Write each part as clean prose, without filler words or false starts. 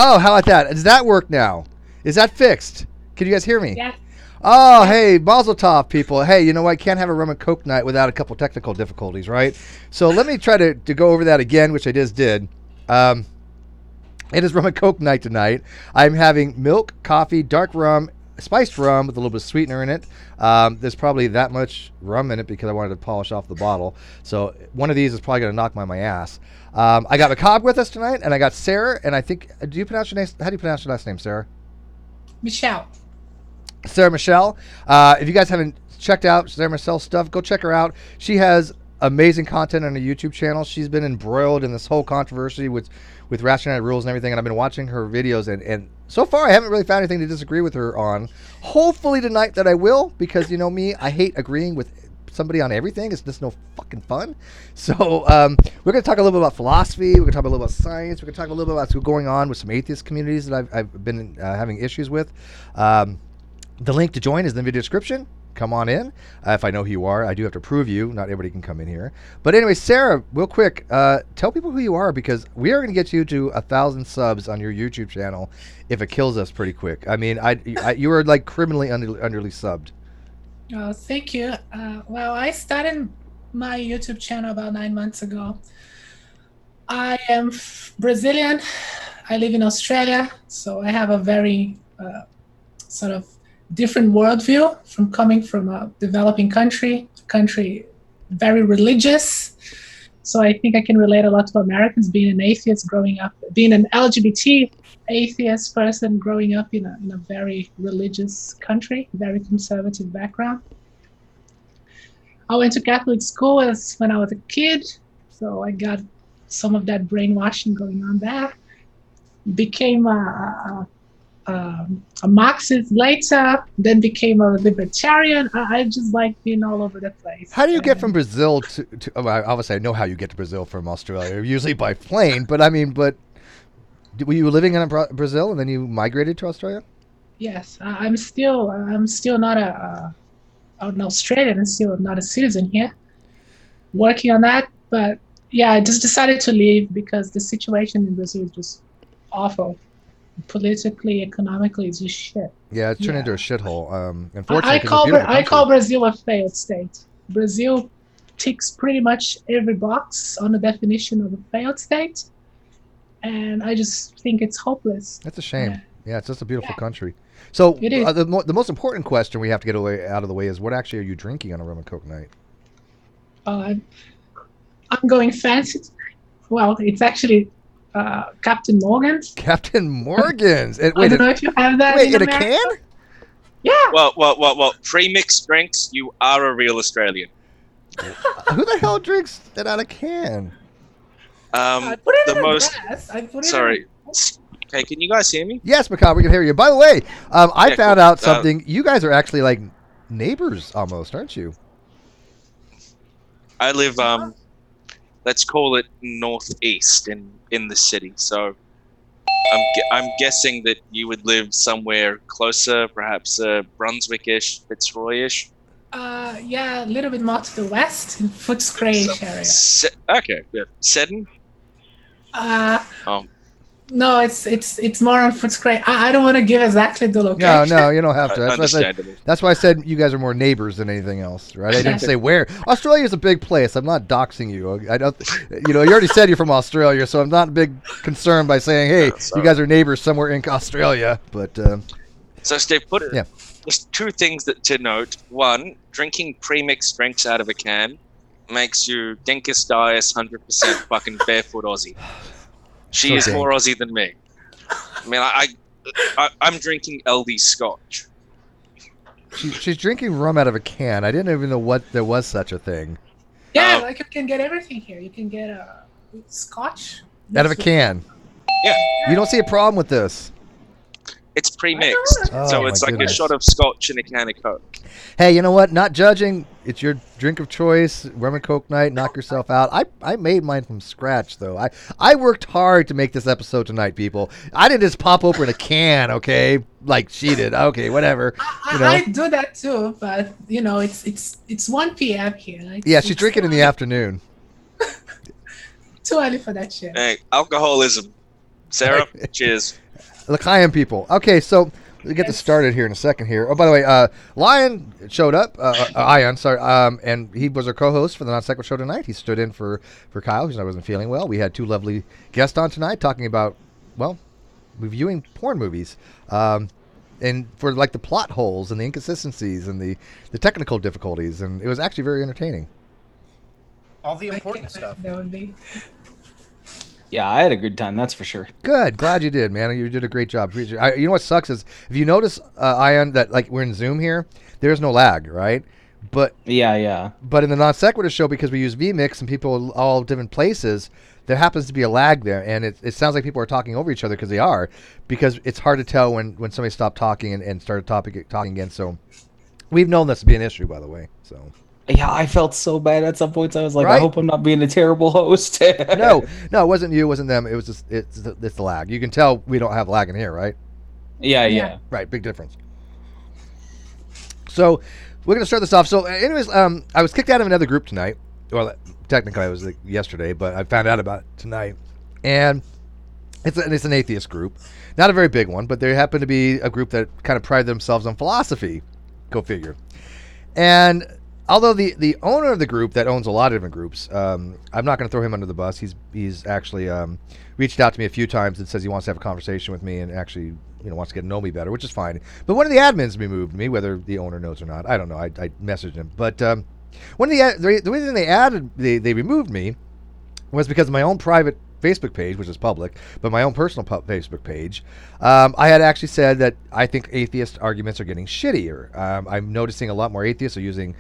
Oh, how about that? Does that work now? Is that fixed? Can you guys hear me? Yeah. Oh, Yeah. hey, Mazel Tov, people. Hey, you know what? Can't have a rum and coke night without a couple technical difficulties, right? So let me try to go over that again, which I just did. Um, it is rum and coke night tonight. I'm having milk, coffee, dark rum, spiced rum with a little bit of sweetener in it. There's probably that much rum in it because I wanted to polish off the bottle. So one of these is probably going to knock my ass. I got McCobb with us tonight, and I got Sarah. And I think, do you pronounce your name? How do you pronounce your last name, Sarah? Michelle. Sarah Michel. If you guys haven't checked out Sarah Michel's stuff, go check her out. She has amazing content on her YouTube channel. She's been embroiled in this whole controversy with Ratchet Night rules and everything, and I've been watching her videos, and so far I haven't really found anything to disagree with her on. Hopefully tonight that I will, because you know me, I hate agreeing with somebody on everything. It's just no fucking fun. So we're going to talk a little bit about philosophy. We're going to talk a little bit about science. We're going to talk a little bit about what's going on with some atheist communities that I've been having issues with. The link to join is in the video description. Come on in. If I know who you are, I do have to prove you. Not everybody can come in here. But anyway, Sarah, real quick, tell people who you are, because we are going to get you to 1,000 subs on your YouTube channel if it kills us pretty quick. I mean, you are like criminally underly subbed. Oh, thank you. Well, I started my YouTube channel about 9 months ago. I am Brazilian. I live in Australia, so I have a very sort of different worldview from coming from a developing country very religious. So I think I can relate a lot to Americans, being an atheist growing up, being an LGBT atheist person growing up in a very religious country, very conservative background. I went to Catholic school when I was a kid, so I got some of that brainwashing going on there. Became a Marxist later, then became a libertarian. I just like being all over the place. How do you get from Brazil to obviously I know how you get to Brazil from Australia, usually by plane, but I mean, were you living in Brazil and then you migrated to Australia? Yes, I'm still not an Australian. I'm still not a citizen here. Working on that, but yeah, I just decided to leave because the situation in Brazil is just awful. Politically, economically, it's just shit. Yeah, it's turned into a shithole. I Unfortunately, I call Brazil a failed state. Brazil ticks pretty much every box on the definition of a failed state, and I just think it's hopeless. That's a shame. Yeah, it's just a beautiful Yeah, country. So it is. the most important question we have to get out of the way is, what actually are you drinking on a rum and coke night? I'm going fancy. Well, it's actually Captain Morgan's. Captain Morgan's. I don't know if you have that wait, in a America. can? Yeah. Well. Pre-mixed drinks. You are a real Australian. Who the hell drinks that out of can? I put it The in most. glass. I put it Sorry. in Okay, can you guys hear me? Yes, Macabre, we can hear you. By the way, I Yeah, found cool. out something. You guys are actually like neighbors almost, aren't you? I live let's call it northeast in the city. So I'm guessing that you would live somewhere closer, perhaps Brunswickish, Fitzroyish. yeah, a little bit more to the west in Footscray area. Okay, yeah. Seddon? No, it's more on Footscray. I don't want to give exactly the location. No, you don't have to. Understandable. That's why I said you guys are more neighbors than anything else, right? I didn't say where. Australia's a big place. I'm not doxing you. I don't. You already said you're from Australia, so I'm not a big concern by saying, hey, you guys are neighbors somewhere in Australia. But so, Steve, just two things to note. One, drinking pre-mixed drinks out of a can makes you Dinkus Dias 100% fucking barefoot Aussie. She is more Aussie than me. I mean, I'm drinking LD Scotch. She's drinking rum out of a can. I didn't even know there was such a thing. Yeah, like you can get everything here. You can get Scotch out of a can. Yeah. You don't see a problem with this. It's pre-mixed, so it's like a shot of Scotch and a can of Coke. Hey, you know what? Not judging. It's your drink of choice. Rum and Coke night. Knock yourself out. I made mine from scratch, though. I worked hard to make this episode tonight, people. I didn't just pop open a can, okay? Like she did. Okay, whatever. I do that too, but it's 1 p.m. here. Yeah, she's drinking in the afternoon. Too early for that shit. Hey, alcoholism. Sarah, cheers. L'chaim people. Okay, so we'll get this started here in a second here. Oh, by the way, Lion showed up. Ion, sorry. And he was our co-host for the Non Sequitur show tonight. He stood in for Kyle because I wasn't feeling well. We had two lovely guests on tonight talking about, well, reviewing porn movies. And for like the plot holes and the inconsistencies and the technical difficulties. And it was actually very entertaining. All the important stuff. That would be. Yeah, I had a good time, that's for sure. Good. Glad you did, man. You did a great job. You know what sucks is, if you notice, Ion, that like we're in Zoom here, there's no lag, right? But yeah. But in the Non Sequitur show, because we use vMix and people all different places, there happens to be a lag there. And it sounds like people are talking over each other because they are. Because it's hard to tell when somebody stopped talking and started talking again. So we've known this to be an issue, by the way. So. Yeah, I felt so bad at some points. I was like, right? I hope I'm not being a terrible host. No, it wasn't you, it wasn't them. It was just it's the lag. You can tell we don't have lag in here, right? Yeah. Right, big difference. So we're gonna start this off. So, anyways, I was kicked out of another group tonight. Well, technically I was yesterday, but I found out about it tonight. And it's an atheist group, not a very big one, but there happened to be a group that kind of pride themselves on philosophy. Go figure. And although the owner of the group that owns a lot of different groups, I'm not going to throw him under the bus. He's actually reached out to me a few times and says he wants to have a conversation with me and actually wants to get to know me better, which is fine. But one of the admins removed me, whether the owner knows or not. I don't know. I messaged him, but one of the reason they removed me was because of my own private Facebook page, which is public, but my own personal Facebook page, I had actually said that I think atheist arguments are getting shittier. I'm noticing a lot more atheists are using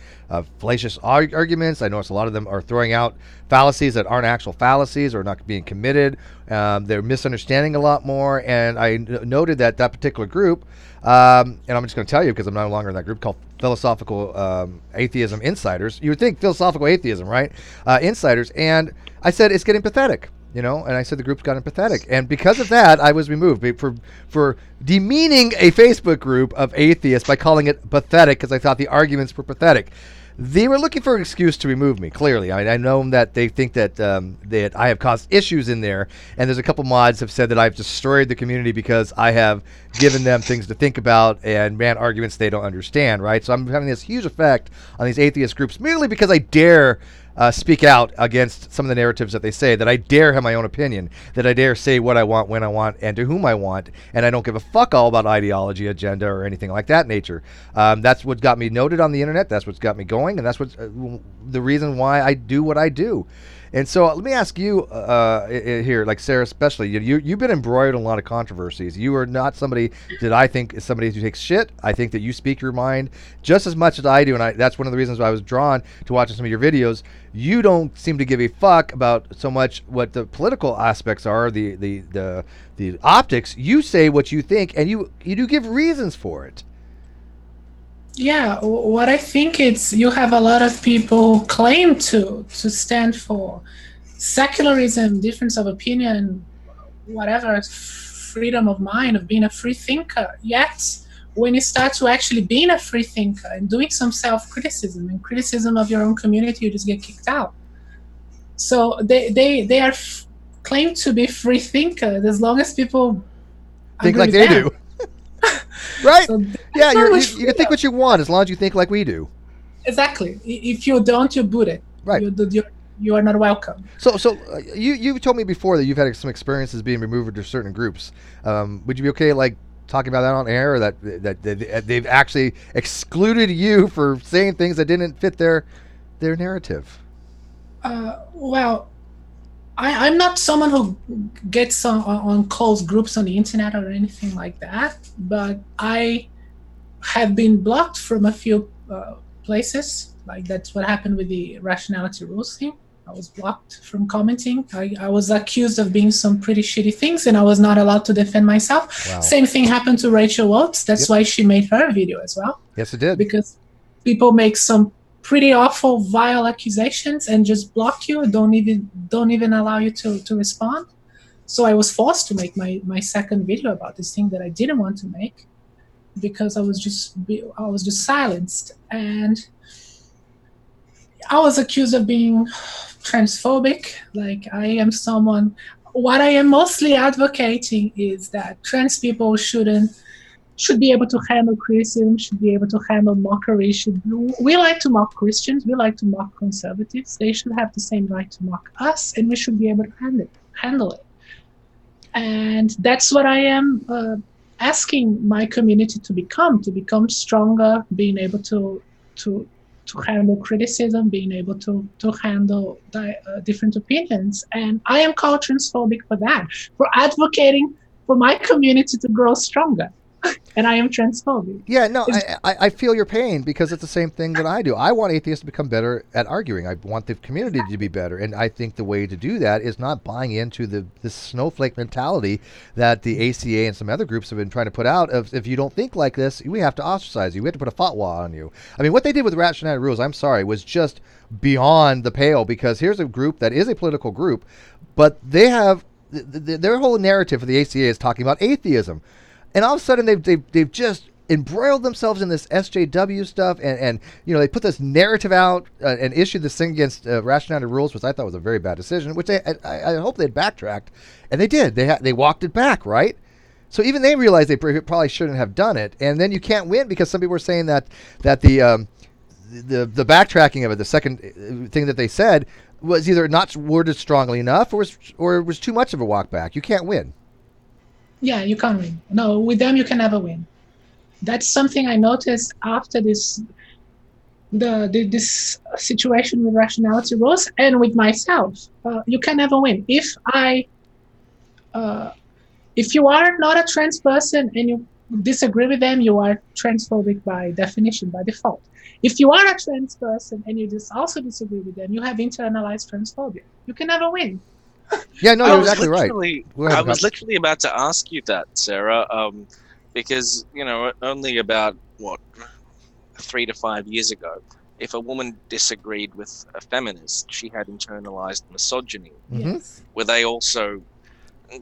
fallacious arguments. I notice a lot of them are throwing out fallacies that aren't actual fallacies or not being committed. They're misunderstanding a lot more, and I noted that particular group, and I'm just going to tell you because I'm no longer in that group, called Philosophical Atheism Insiders. You would think philosophical atheism, right? Insiders. And I said it's getting pathetic. And I said the group's gotten pathetic. And because of that, I was removed for demeaning a Facebook group of atheists by calling it pathetic because I thought the arguments were pathetic. They were looking for an excuse to remove me, clearly. I know that they think that I have caused issues in there, and there's a couple mods have said that I've destroyed the community because I have given them things to think about and ran arguments they don't understand, right? So I'm having this huge effect on these atheist groups merely because I dare speak out against some of the narratives that they say, that I dare have my own opinion, that I dare say what I want, when I want, and to whom I want, and I don't give a fuck all about ideology, agenda, or anything like that nature. That's what got me noted on the internet, that's what's got me going, and that's what's the reason why I do what I do. And so let me ask you here, like Sarah, especially you've been embroiled in a lot of controversies. You are not somebody that I think is somebody who takes shit. I think that you speak your mind just as much as I do, and that's one of the reasons why I was drawn to watching some of your videos. You don't seem to give a fuck about so much what the political aspects are, the optics. You say what you think, and you do give reasons for it. Yeah, what I think it's you have a lot of people who claim to stand for secularism, difference of opinion, whatever, freedom of mind, of being a free thinker. Yet, when you start to actually being a free thinker and doing some self-criticism and criticism of your own community, you just get kicked out. So they are claim to be free thinkers as long as people think like they do. Right? So yeah, you can think what you want as long as you think like we do. Exactly. If you don't, you're booted. Right. You are not welcome. So you told me before that you've had some experiences being removed to certain groups. Would you be okay, like, talking about that on air, or that they've actually excluded you for saying things that didn't fit their narrative? Well, I'm not someone who gets on closed groups on the internet or anything like that, but I have been blocked from a few places. Like, that's what happened with the rationality rules thing. I was blocked from commenting. I was accused of being some pretty shitty things, and I was not allowed to defend myself. Wow. Same thing happened to Rachel Oates. That's why she made her video as well. Yes, it did. Because people make some pretty awful, vile accusations and just block you, don't even allow you to respond. So I was forced to make my second video about this thing that I didn't want to make, because I was just silenced. And I was accused of being transphobic. Like, I am someone, what I am mostly advocating is that trans people should be able to handle criticism, should be able to handle mockery. We like to mock Christians, we like to mock conservatives. They should have the same right to mock us, and we should be able to handle it. And that's what I am asking my community to become stronger, being able to handle criticism, being able to handle different opinions. And I am called transphobic for that, for advocating for my community to grow stronger. And I am transphobic. Yeah, no, I feel your pain, because it's the same thing that I do. I want atheists to become better at arguing. I want the community to be better. And I think the way to do that is not buying into this snowflake mentality that the ACA and some other groups have been trying to put out of, if you don't think like this, we have to ostracize you. We have to put a fatwa on you. I mean, what they did with rationality rules, I'm sorry, was just beyond the pale, because here's a group that is a political group, but they have their whole narrative for the ACA is talking about atheism. And all of a sudden, they've just embroiled themselves in this SJW stuff, and they put this narrative out and issued this thing against rationality rules, which I thought was a very bad decision. Which I hope they'd backtracked, and they did. They walked it back, right? So even they realized they probably shouldn't have done it. And then you can't win, because some people were saying that the backtracking of it, the second thing that they said, was either not worded strongly enough, or was too much of a walk back. You can't win. Yeah, you can't win. No, with them you can never win. That's something I noticed after this situation with rationality rules, and with myself. You can never win. If you are not a trans person and you disagree with them, you are transphobic by definition, by default. If you are a trans person and you also disagree with them, you have internalized transphobia. You can never win. Yeah, no, you're exactly right. I was literally about to ask you that, Sarah, because, only about, 3 to 5 years ago, if a woman disagreed with a feminist, she had internalized misogyny. Mm-hmm. Were they also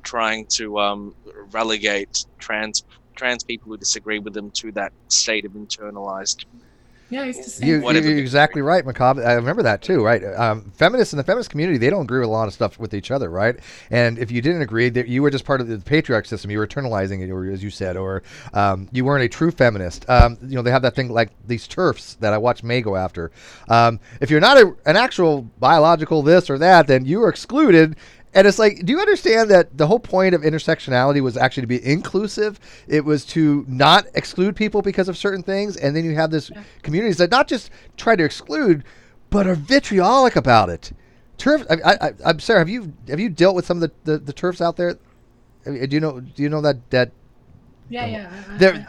trying to relegate trans people who disagree with them to that state of internalized? Yeah, it's the same. You're exactly right, Macabre. I remember that too, right? Feminists in the feminist community, they don't agree with a lot of stuff with each other, right? And if you didn't agree, that you were just part of the patriarch system, you were internalizing it, or as you said, or you weren't a true feminist. They have that thing like these TERFs that I watch May go after. If you're not an actual biological this or that, then you are excluded. And it's like, do you understand that the whole point of intersectionality was actually to be inclusive? It was to not exclude people because of certain things. And then you have this communities that not just try to exclude, but are vitriolic about it. turf. I'm sorry. Have you dealt with some of the turfs out there? Do you know that Yeah. They're-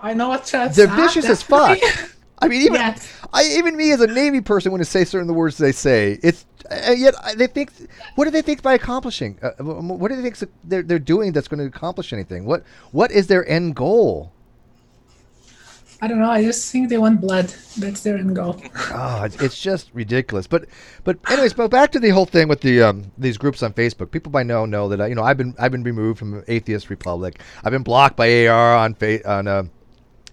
I know what trucks they're are, vicious as fuck. definitely. I mean, even Yes. even me as a Navy person wouldn't say certain the words they say. It's yet they think. What do they think by accomplishing? What do they think they're doing that's going to accomplish anything? What is their end goal? I don't know. I just think they want blood. That's their end goal. Oh, it's just ridiculous. But anyways, but back to the whole thing with the these groups on Facebook. People by now know that I've been removed from Atheist Republic. I've been blocked by AR on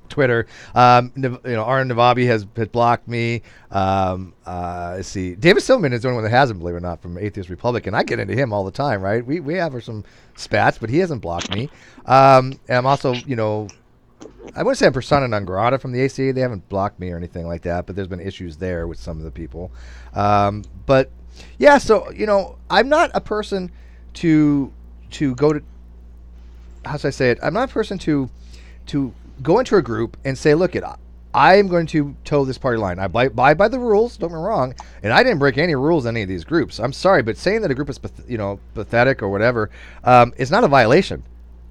Twitter. Aaron Navabi has blocked me. Let's see. David Silverman is the only one that hasn't, believe it or not, from Atheist Republic, and I get into him all the time, right? We have some spats, but he hasn't blocked me. And I'm also, I wouldn't say I'm persona non grata from the ACA. They haven't blocked me or anything like that, but there's been issues there with some of the people. But yeah, so I'm not a person to go to. How should I say it? I'm not a person to go into a group and say, look, I'm going to toe this party line. I abide by the rules. Don't get me wrong, and I didn't break any rules in any of these groups. I'm sorry, but saying that a group is pathetic or whatever is not a violation.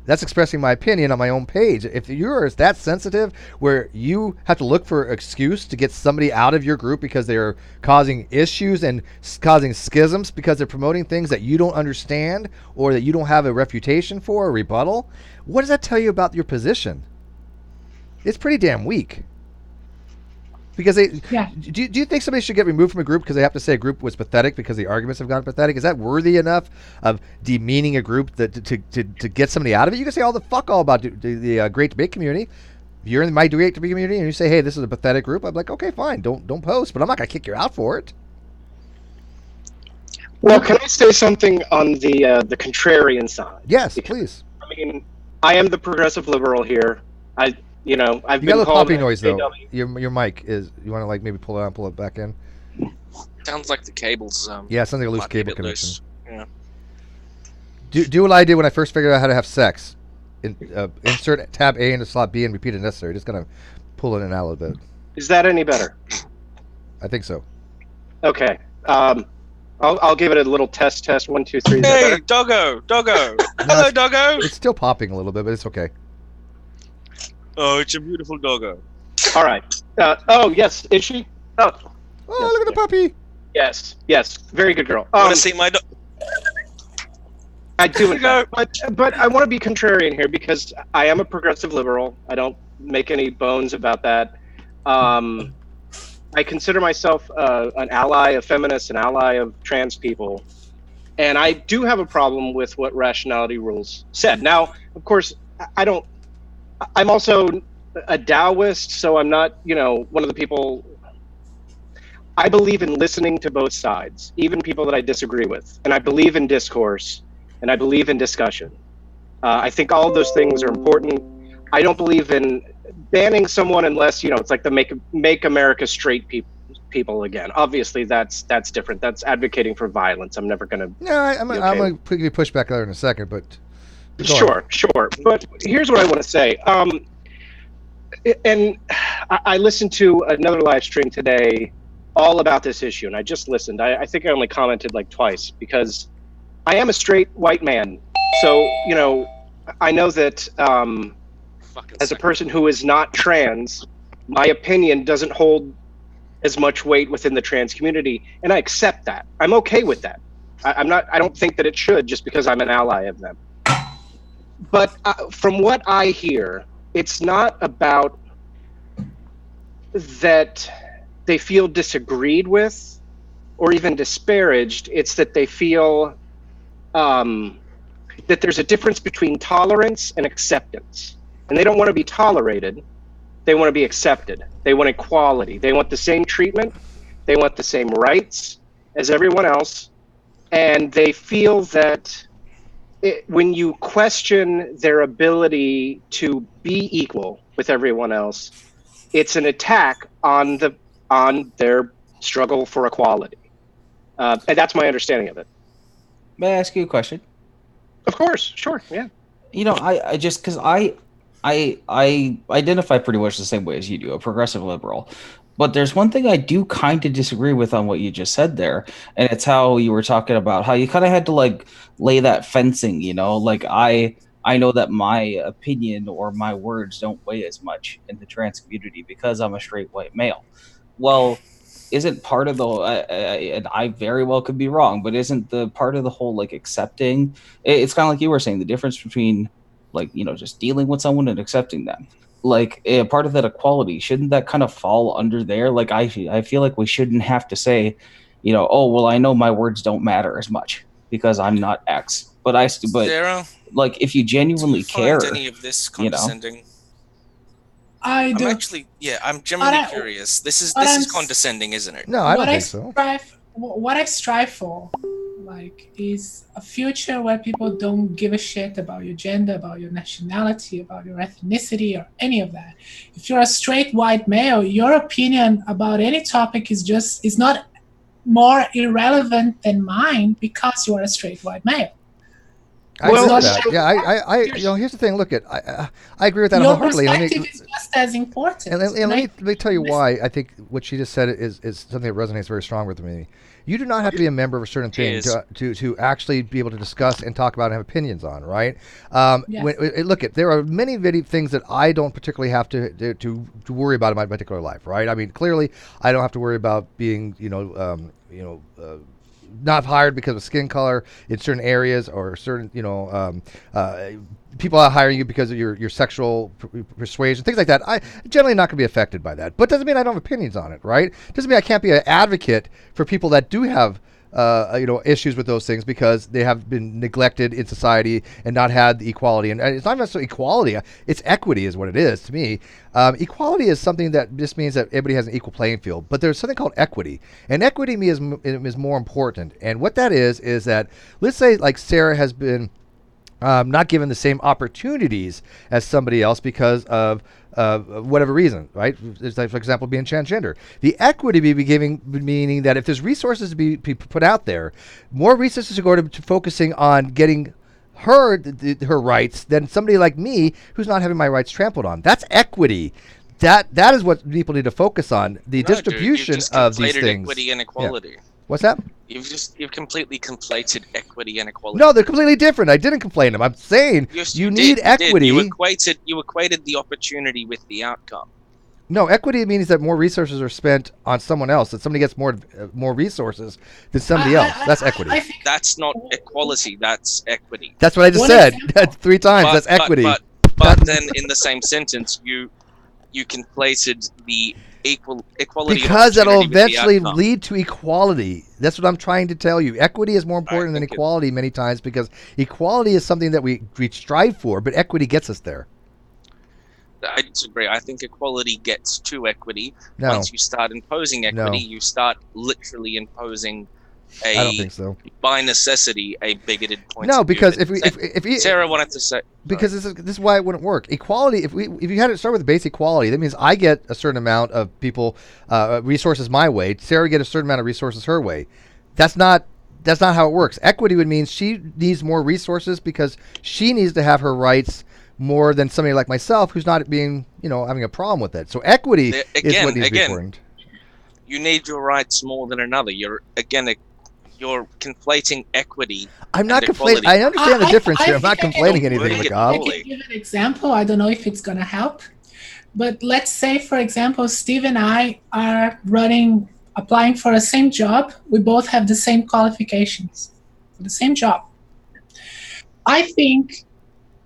That's expressing my opinion on my own page. If you're that sensitive where you have to look for an excuse to get somebody out of your group because they're causing issues and causing schisms because they're promoting things that you don't understand or that you don't have a refutation for or rebuttal, what does that tell you about your position? It's pretty damn weak. Because do you think somebody should get removed from a group because they have to say a group was pathetic because the arguments have gotten pathetic? Is that worthy enough of demeaning a group to get somebody out of it? You can say all the fuck all about the great debate community. If you're in my great debate community and you say, hey, this is a pathetic group, I'm like, okay, fine, don't post, but I'm not gonna kick you out for it. Well, can I say something on the contrarian side? Yes, please. I mean, I am the progressive liberal here. I've You got a been little called poppy noise though. AW. Your mic is. You want to maybe pull it out, pull it back in. Sounds like the cables. Yeah, it sounds like a loose might be a cable bit loose. connection. Yeah. Do what I did when I first figured out how to have sex. Insert tab A into slot B and repeat it necessary. Just gonna pull it in and out a little bit. Is that any better? I think so. Okay. I'll give it a little test. 1, 2, 3. Is that Hey, better? doggo. Hello, doggo. It's still popping a little bit, but it's okay. Oh, it's a beautiful doggo. All right. Oh, yes. Is she? Oh, Oh, Yes, look at the puppy. yes. Very good girl. Want to see my dog? I do, Here in you go. fact. But I want to be contrarian here because I am a progressive liberal. I don't make any bones about that. I consider myself an ally of feminists, an ally of trans people. And I do have a problem with what rationality rules said. Now, of course, I'm also a Taoist, so I'm not, one of the people. I believe in listening to both sides, even people that I disagree with. And I believe in discourse, and I believe in discussion. I think all of those things are important. I don't believe in banning someone unless, it's like the make America straight people again. Obviously, that's different. That's advocating for violence. I'm never going to. No, I'm going to push back there in a second, but. Sure. But here's what I want to say. And I listened to another live stream today all about this issue, and I just listened. I think I only commented like twice because I am a straight white man. So, I know that as a person who is not trans, my opinion doesn't hold as much weight within the trans community, and I accept that. I'm okay with that. I don't think that it should just because I'm an ally of them. But from what I hear, it's not about that they feel disagreed with or even disparaged. It's that they feel that there's a difference between tolerance and acceptance. And they don't want to be tolerated. They want to be accepted. They want equality. They want the same treatment. They want the same rights as everyone else. And they feel that when you question their ability to be equal with everyone else, it's an attack on their struggle for equality. And that's my understanding of it. May I ask you a question? Of course, sure, yeah. I just because I identify pretty much the same way as you do, a progressive liberal. But there's one thing I do kind of disagree with on what you just said there, and it's how you were talking about how you kind of had to like lay that fencing, you know? Like I know that my opinion or my words don't weigh as much in the trans community because I'm a straight white male. Well, isn't part of the and I very well could be wrong, but isn't the part of the whole like accepting? It's kind of like you were saying, the difference between like just dealing with someone and accepting them, like a part of that equality, shouldn't that kind of fall under there? Like I feel like we shouldn't have to say, oh well, I know my words don't matter as much because I'm not X, but Sarah, like if you do you genuinely find care, any of this you know. condescending? I I'm do. actually, I'm genuinely But curious. This is but I'm condescending, isn't it? No, I don't what think so. what I strive for, like, is a future where people don't give a shit about your gender, about your nationality, about your ethnicity, or any of that. If you're a straight white male, your opinion about any topic is not more irrelevant than mine because you are a straight white male. I Well, agree with not that. Yeah, here's the thing. Look, I agree with that Your wholeheartedly. perspective is just as important. And let me tell you why I think what she just said is something that resonates very strong with me. You do not have to be a member of a certain thing to actually be able to discuss and talk about and have opinions on, right? Yes. There are many things that I don't particularly have to worry about in my particular life, right? I mean, clearly, I don't have to worry about being, not hired because of skin color in certain areas or certain, people are hiring you because of your sexual persuasion, things like that. I generally not going to be affected by that, but doesn't mean I don't have opinions on it, right? Doesn't mean I can't be an advocate for people that do have issues with those things because they have been neglected in society and not had the equality. And it's not necessarily equality; it's equity, is what it is to me. Equality is something that just means that everybody has an equal playing field. But there's something called equity, and equity to me is more important. And what that is that, let's say like Sarah has been not given the same opportunities as somebody else because of whatever reason, right? It's like, for example, being transgender. The equity be giving, meaning that if there's resources to be put out there, more resources are going to focusing on getting her rights than somebody like me who's not having my rights trampled on. That's equity. That is what people need to focus on. The distribution of these things. Equity and equality. Yeah. What's that? You've completely conflated equity and equality. No, they're completely different. I didn't complain them. I'm saying you need equity. You equated the opportunity with the outcome. No, equity means that more resources are spent on someone else. That somebody gets more resources than somebody else. That's equity. That's not equality. That's equity. That's what I just said. That's 3 times. That's equity. But then in the same sentence, you conflated the equality because that'll eventually lead to equality. That's what I'm trying to tell you. Equity is more important than equality many times because equality is something that we strive for, but equity gets us there. I disagree. I think equality gets to equity. Once you start imposing equity, you start literally imposing I don't think so. By necessity, a bigoted point. No, because if Sarah wanted to say, because this is why it wouldn't work. Equality. If you had to start with basic equality, that means I get a certain amount of people resources my way. Sarah get a certain amount of resources her way. That's not how it works. Equity would mean she needs more resources because she needs to have her rights more than somebody like myself who's not being having a problem with it. So equity is what needs to be important. You need your rights more than another. You're conflating equity. I'm not conflating. I understand the difference here. I'm not complaining anything, I can give an example. I don't know if it's going to help. But let's say, for example, Steve and I are applying for the same job. We both have the same qualifications for the same job. I think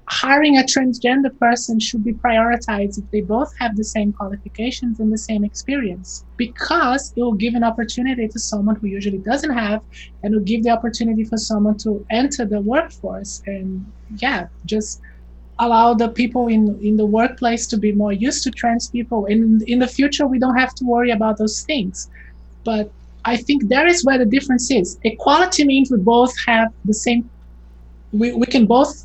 hiring a transgender person should be prioritized if they both have the same qualifications and the same experience, because it will give an opportunity to someone who usually doesn't have, and will give the opportunity for someone to enter the workforce and just allow the people in the workplace to be more used to trans people. And in the future, we don't have to worry about those things. But I think that is where the difference is. Equality means we both have the same, we can both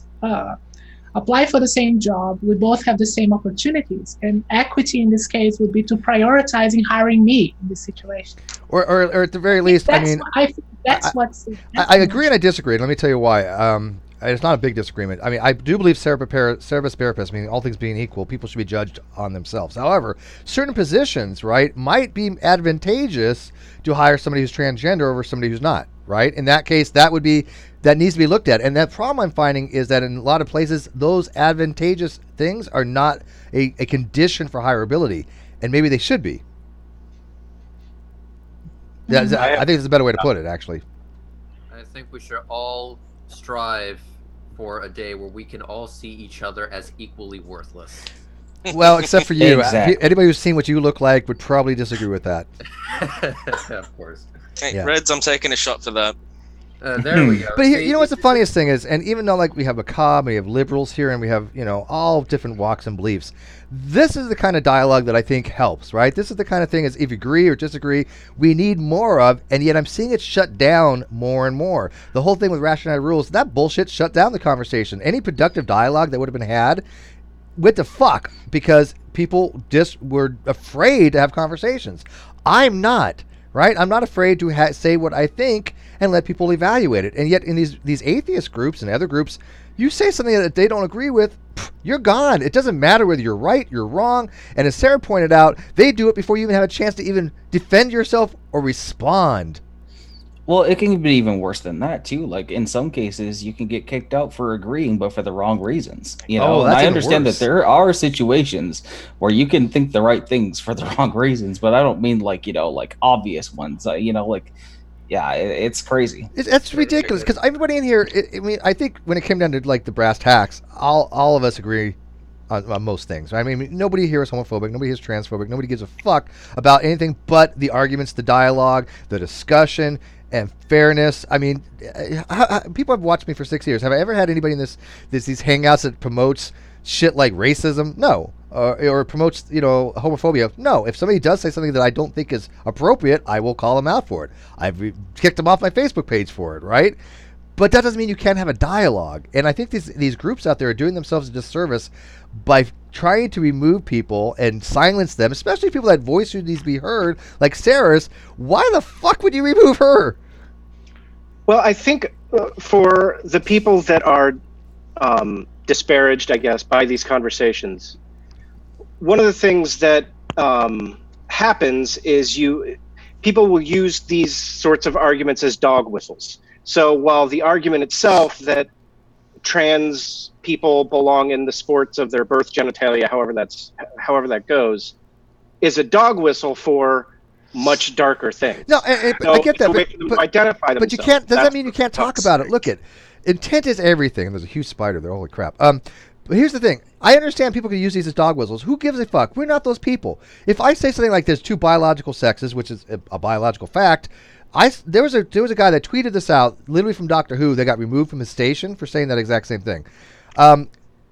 apply for the same job, we both have the same opportunities. And equity in this case would be to prioritizing hiring me in this situation. Or at the very least, I agree and I disagree. Let me tell you why. it's not a big disagreement. I mean, I do believe service therapists, meaning all things being equal, people should be judged on themselves. However, certain positions, right, might be advantageous to hire somebody who's transgender over somebody who's not, right? In that case, that needs to be looked at. And that problem I'm finding is that in a lot of places, those advantageous things are not a condition for hireability, and maybe they should be. I think it's a better way to put it, actually. I think we should all strive for a day where we can all see each other as equally worthless. Well, except for you. Exactly. Anybody who's seen what you look like would probably disagree with that. Of course. Hey, Yeah. Reds, I'm taking a shot for that. There we go. But here, See, you know what's the funniest thing is, and even though like we have macabre, we have liberals here, and we have all different walks and beliefs, this is the kind of dialogue that I think helps, right? This is the kind of thing is if you agree or disagree, we need more of, and yet I'm seeing it shut down more and more. The whole thing with rationality rules, that bullshit shut down the conversation. Any productive dialogue that would have been had went to fuck because people just were afraid to have conversations. I'm not. Right? I'm not afraid to say what I think and let people evaluate it. And yet in these atheist groups and other groups, you say something that they don't agree with, you're gone. It doesn't matter whether you're right, you're wrong. And as Sarah pointed out, they do it before you even have a chance to even defend yourself or respond. Well, it can be even worse than that too. Like in some cases, you can get kicked out for agreeing, but for the wrong reasons. Oh, And that's I even understand worse. that there are situations where you can think the right things for the wrong reasons, but I don't mean like obvious ones. It's crazy. It's ridiculous because everybody in here. I think when it came down to like the brass tacks, all of us agree on most things. I mean, nobody here is homophobic. Nobody here is transphobic. Nobody gives a fuck about anything but the arguments, the dialogue, the discussion, and fairness. I mean, people have watched me for 6 years. Have I ever had anybody in these hangouts that promotes shit like racism? No. Or promotes, homophobia? No. If somebody does say something that I don't think is appropriate, I will call them out for it. I've kicked them off my Facebook page for it, right? But that doesn't mean you can't have a dialogue. And I think these groups out there are doing themselves a disservice by trying to remove people and silence them, especially people that voice who needs to be heard, like Sarah's. Why the fuck would you remove her? Well, I think for the people that are disparaged, I guess, by these conversations, one of the things that happens is people will use these sorts of arguments as dog whistles. So while the argument itself that trans people belong in the sports of their birth genitalia, however that goes, is a dog whistle for much darker things. No, I get that, but identify themselves. But you can't. Does that mean you can't talk about it? Look, intent is everything. There's a huge spider there. Holy crap. But here's the thing. I understand people can use these as dog whistles. Who gives a fuck? We're not those people. If I say something like there's two biological sexes, which is a biological fact, there was a guy that tweeted this out, literally from Doctor Who, that got removed from his station for saying that exact same thing.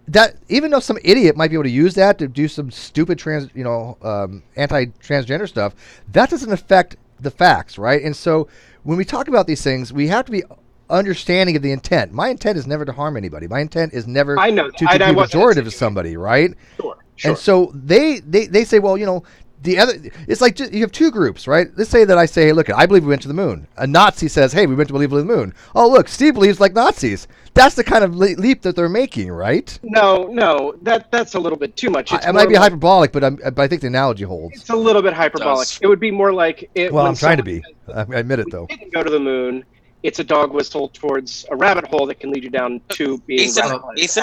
That even though some idiot might be able to use that to do some stupid anti-transgender stuff, that doesn't affect the facts, right? And so when we talk about these things, we have to be understanding of the intent. My intent is never to harm anybody. My intent is never to be pejorative to somebody, right? Sure. And so they say, well, the other, it's like you have two groups, right? Let's say that I say, hey, look, I believe we went to the moon. A Nazi says, hey, we went to believe in the moon. Oh, look, Steve believes like Nazis. That's the kind of leap that they're making, right? No, that's a little bit too much. It might be hyperbolic, but I think the analogy holds. It's a little bit hyperbolic. It would be more like it. Well, I'm trying to be. I admit it, though. Didn't go to the moon. It's a dog whistle towards a rabbit hole that can lead you down to being. Ethan. Yes.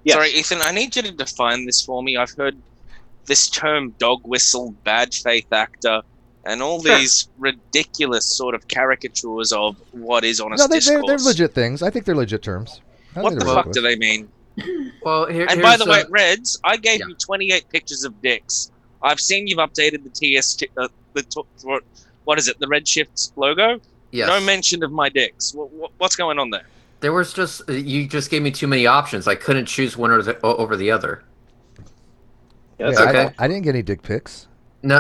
Sorry, Ethan. I need you to define this for me. I've heard this term dog whistle, bad faith actor, and all these ridiculous sort of caricatures of what is honest discourse. They're legit things. I think they're legit terms. What the fuck do they mean? Well, and by the way, Reds, I gave you 28 pictures of dicks. I've seen you've updated the TS, what is it, the Redshift logo? Yes. No mention of my dicks. What's going on there? There was you just gave me too many options. I couldn't choose one over the other. Yeah, okay. I didn't get any dick pics. No.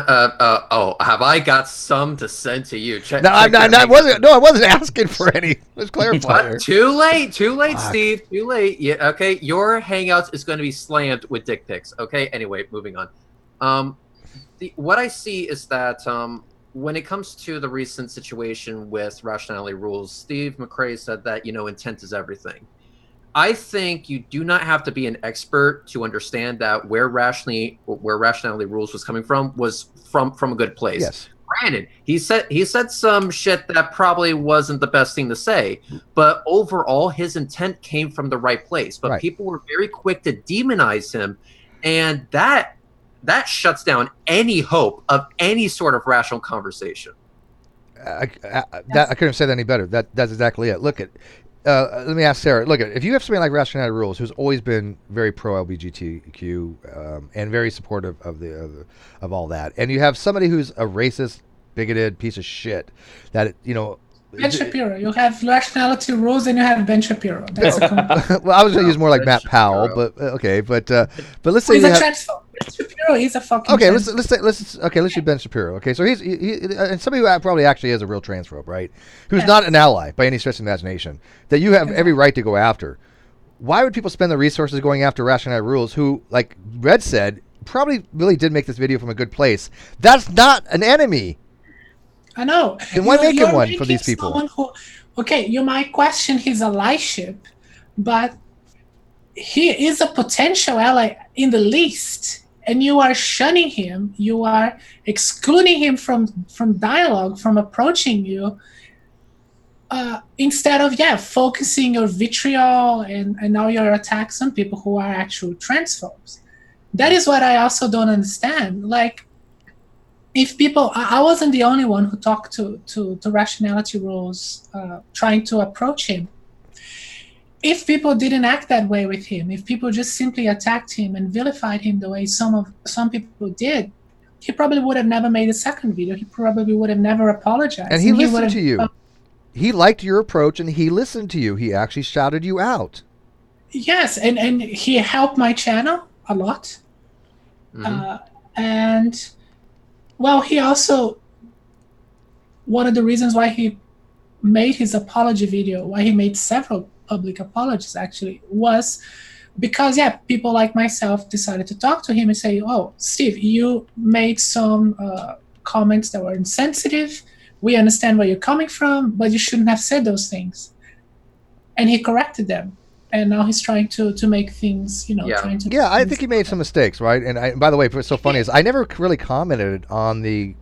Have I got some to send to you? I wasn't asking for any. Let's clarify. Too late, Steve. Too late. Yeah. Okay. Your Hangouts is going to be slammed with dick pics. Okay. Anyway, moving on. What I see is that when it comes to the recent situation with rationality rules, Steve McRae said that, intent is everything. I think you do not have to be an expert to understand that where rationality rules was coming from was from a good place. Yes. Granted, he said some shit that probably wasn't the best thing to say, but overall his intent came from the right place. But people were very quick to demonize him, and that shuts down any hope of any sort of rational conversation. I couldn't have said that any better. That's exactly it. Look at. Let me ask Sarah. Look, if you have somebody like Rationality Rules, who's always been very pro LGBTQ and very supportive of all that, and you have somebody who's a racist, bigoted piece of shit, that Ben Shapiro. You have Rationality Rules, and you have Ben Shapiro. That's well, I was going to use more like Matt Powell, but okay, but let's say he's a transphobe. Ben Shapiro, he's a fucking. Okay, let's use Ben Shapiro. Okay, so he's and somebody who probably actually is a real transphobe, right? Who's not an ally by any stretch of the imagination, that you have every right to go after. Why would people spend the resources going after Rationality Rules, who, like Red said, probably really did make this video from a good place? That's not an enemy. I know. Then why make him one for these people? You might question his allyship, but he is a potential ally in the least, and you are shunning him. You are excluding him from dialogue, from approaching you, instead of focusing your vitriol and now your attacks on people who are actual transphobes. That is what I also don't understand. Like, if people, I wasn't the only one who talked to Rationality Rules, trying to approach him. If people didn't act that way with him, if people just simply attacked him and vilified him the way some people did, he probably would have never made a second video. He probably would have never apologized. And he listened to you. He liked your approach, and he listened to you. He actually shouted you out. Yes, and he helped my channel a lot. And well, he also, one of the reasons why he made his apology video, why he made several public apologies actually, was because people like myself decided to talk to him and say, "Oh, Steve, you made some comments that were insensitive. We understand where you're coming from, but you shouldn't have said those things." And he corrected them. And now he's trying to make things, I think he made some mistakes, right? And by the way, what's so funny is I never really commented on the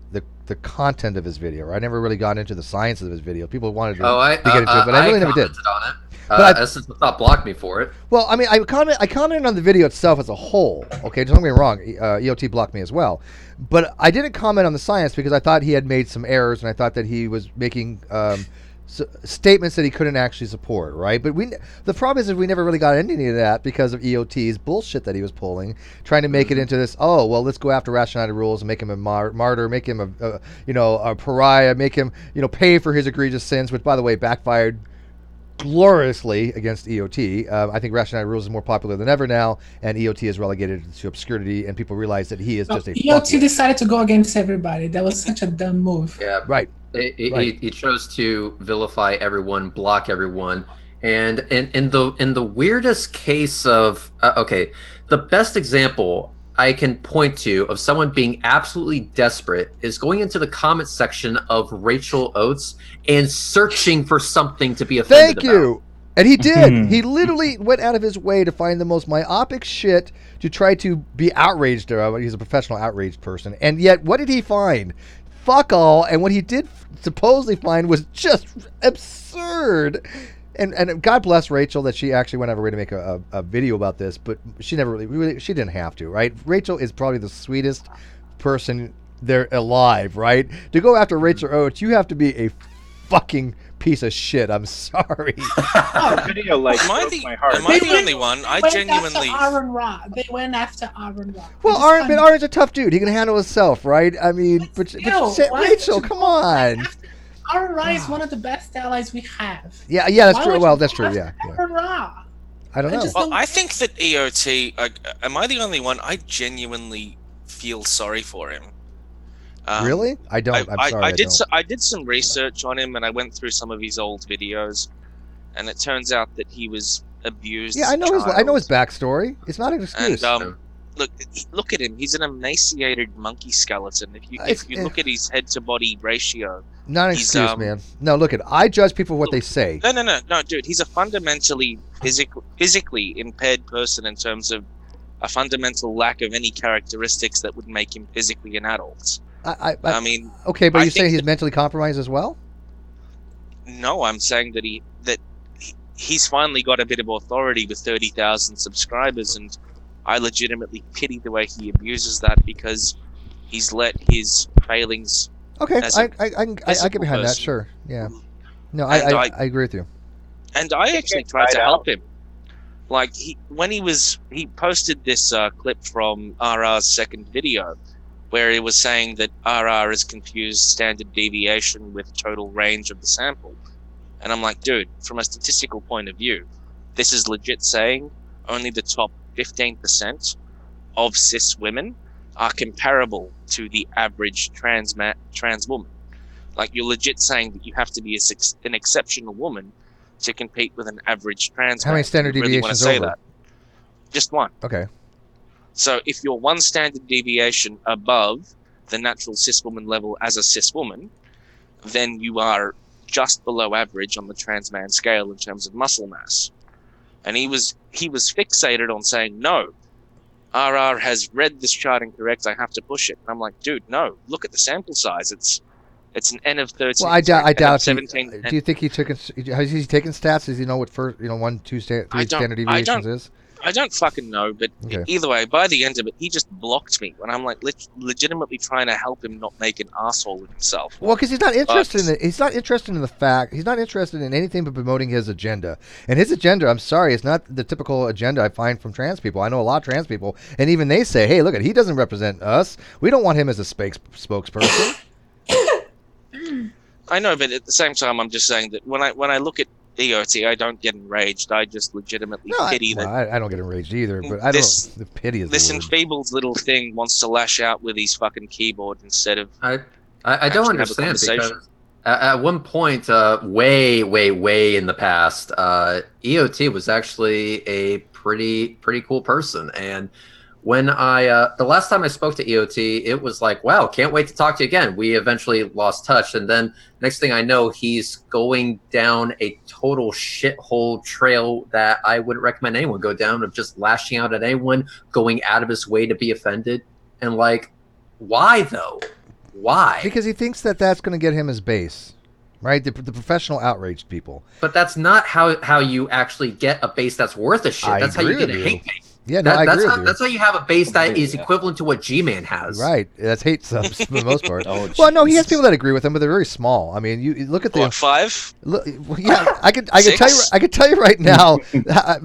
content of his video. Right? I never really got into the science of his video. People wanted to get into it, but I really never did. On it. But Essence thought blocked me for it. Well, I mean, I commented on the video itself as a whole. Okay, don't get me wrong. EOT blocked me as well, but I didn't comment on the science because I thought he had made some errors, and I thought that he was making statements that he couldn't actually support, right? But the problem is we never really got any of that because of EOT's bullshit that he was pulling, trying to make it into this. Oh, well, let's go after Rationality Rules and make him a martyr, make him a pariah, make him pay for his egregious sins, which by the way backfired gloriously against EOT. I think Rationality Rules is more popular than ever now, and EOT is relegated to obscurity, and people realize that he is just a EOT decided to go against everybody. That was such a dumb move. Yeah, right. He chose to vilify everyone, block everyone, and in the weirdest case of the best example I can point to of someone being absolutely desperate is going into the comment section of Rachel Oates and searching for something to be offended about. Thank you. And he did. He literally went out of his way to find the most myopic shit to try to be outraged. He's a professional outraged person. And yet, what did he find? Fuck all. And what he did supposedly find was just absurd. And God bless Rachel that she actually went out of her way to make a video about this, but she never really she didn't have to, right? Rachel is probably the sweetest person there alive, right? To go after Rachel Oates, you have to be a fucking piece of shit. I'm sorry. Video like am I the only one? I genuinely. They went after Aaron Ra. Well, Aaron's a tough dude. He can handle himself, right? I mean, but Rachel, come on. Aaron Ra is one of the best allies we have. Yeah, that's true. Well, that's true. Yeah. Aaron Ra. I don't know. Well, I think that EOT. Am I the only one? I genuinely feel sorry for him. Really? I don't. I'm sorry. I did some research on him, and I went through some of his old videos, and it turns out that he was abused. Yeah, I know his backstory. It's not an excuse. And look at him. He's an emaciated monkey skeleton. If you look at his head to body ratio, not an excuse, man. No, look at. I judge people for what they say. No, dude. He's a fundamentally physically impaired person in terms of a fundamental lack of any characteristics that would make him physically an adult. I mean, okay, but you're saying he's mentally compromised as well? No, I'm saying that he's finally got a bit of authority with 30,000 subscribers, and I legitimately pity the way he abuses that because he's let his failings. Okay, I get behind that. Sure, yeah. No, I agree with you. And I actually tried to help him. Like he posted this clip from RR's second video, where he was saying that RR has confused standard deviation with total range of the sample. And I'm like, dude, from a statistical point of view, this is legit saying only the top 15% of cis women are comparable to the average trans woman. Like, you're legit saying that you have to be an exceptional woman to compete with an average trans How many standard deviations over? That? Just one. Okay. So if you're one standard deviation above the natural cis woman level as a cis woman, then you are just below average on the trans man scale in terms of muscle mass. And he was fixated on saying, no, RR has read this chart incorrect, I have to push it. And I'm like, dude, no, look at the sample size. It's an N of 13. Well, I doubt 17. Do you think has he taken stats? Does he know what 1, 2, 3 standard deviations is? I don't fucking know, but either way, by the end of it, he just blocked me when I'm like legitimately trying to help him not make an asshole of himself. Well, because he's not interested in it. He's not interested in the fact. He's not interested in anything but promoting his agenda. And his agenda, I'm sorry, is not the typical agenda I find from trans people. I know a lot of trans people, and even they say, "Hey, look, he doesn't represent us. We don't want him as a spokesperson." I know, but at the same time, I'm just saying that when I look at EOT, I don't get enraged. I just legitimately pity that. I don't get enraged either, but I don't. The pity is this enfeebled little thing wants to lash out with his fucking keyboard instead of. I don't understand because at one point, way in the past, EOT was actually a pretty cool person, and when the last time I spoke to EOT, it was like, wow, can't wait to talk to you again. We eventually lost touch. And then next thing I know, he's going down a total shithole trail that I wouldn't recommend anyone go down, of just lashing out at anyone, going out of his way to be offended. And like, why though? Why? Because he thinks that that's going to get him his base. Right? The professional outraged people. But that's not how you actually get a base that's worth a shit. That's how you get a hate base. Yeah, no, I agree with you. That's how you have a base that is equivalent to what G-Man has. Right. That's hate subs for the most part. Well, no, he has people that agree with him, but they're very small. I mean, you look at the 5. Look, yeah, I could tell you right now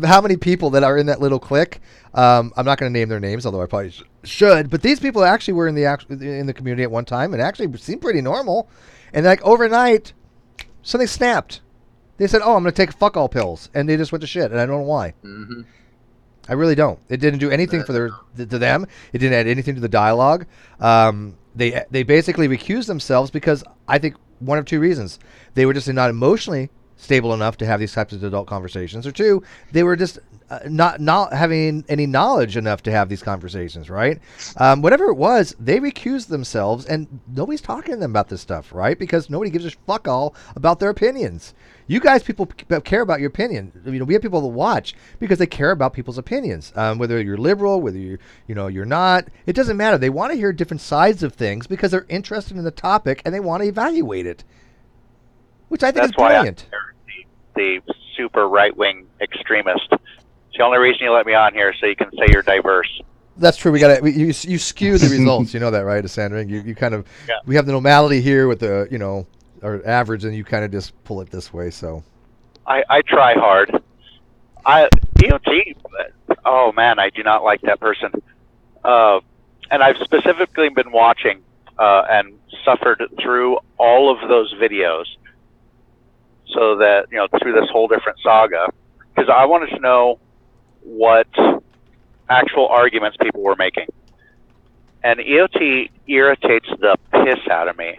how many people that are in that little clique. I'm not going to name their names, although I probably should. But these people actually were in the community at one time and actually seemed pretty normal. And like overnight, something snapped. They said, "Oh, I'm going to take fuck all pills," and they just went to shit, and I don't know why. Mm-hmm. I really don't. It didn't do anything to them. It didn't add anything to the dialogue. They basically recused themselves because I think one of two reasons: they were just not emotionally stable enough to have these types of adult conversations, or two, they were just not having any knowledge enough to have these conversations. Right? Whatever it was, they recused themselves, and nobody's talking to them about this stuff, right? Because nobody gives a fuck all about their opinions. You guys, people care about your opinion. We have people to watch because they care about people's opinions. Whether you're liberal, whether you're not, it doesn't matter. They want to hear different sides of things because they're interested in the topic and they want to evaluate it, which I think is brilliant. That's why I'm the super right-wing extremist. It's the only reason you let me on here, so you can say you're diverse. That's true. You skew the results. You know that, right, Sandra? You kind of we have the normality here with the or average, and you kind of just pull it this way. So I try hard. EOT, oh man, I do not like that person. And I've specifically been watching and suffered through all of those videos, so that through this whole different saga, because I wanted to know what actual arguments people were making. And EOT irritates the piss out of me.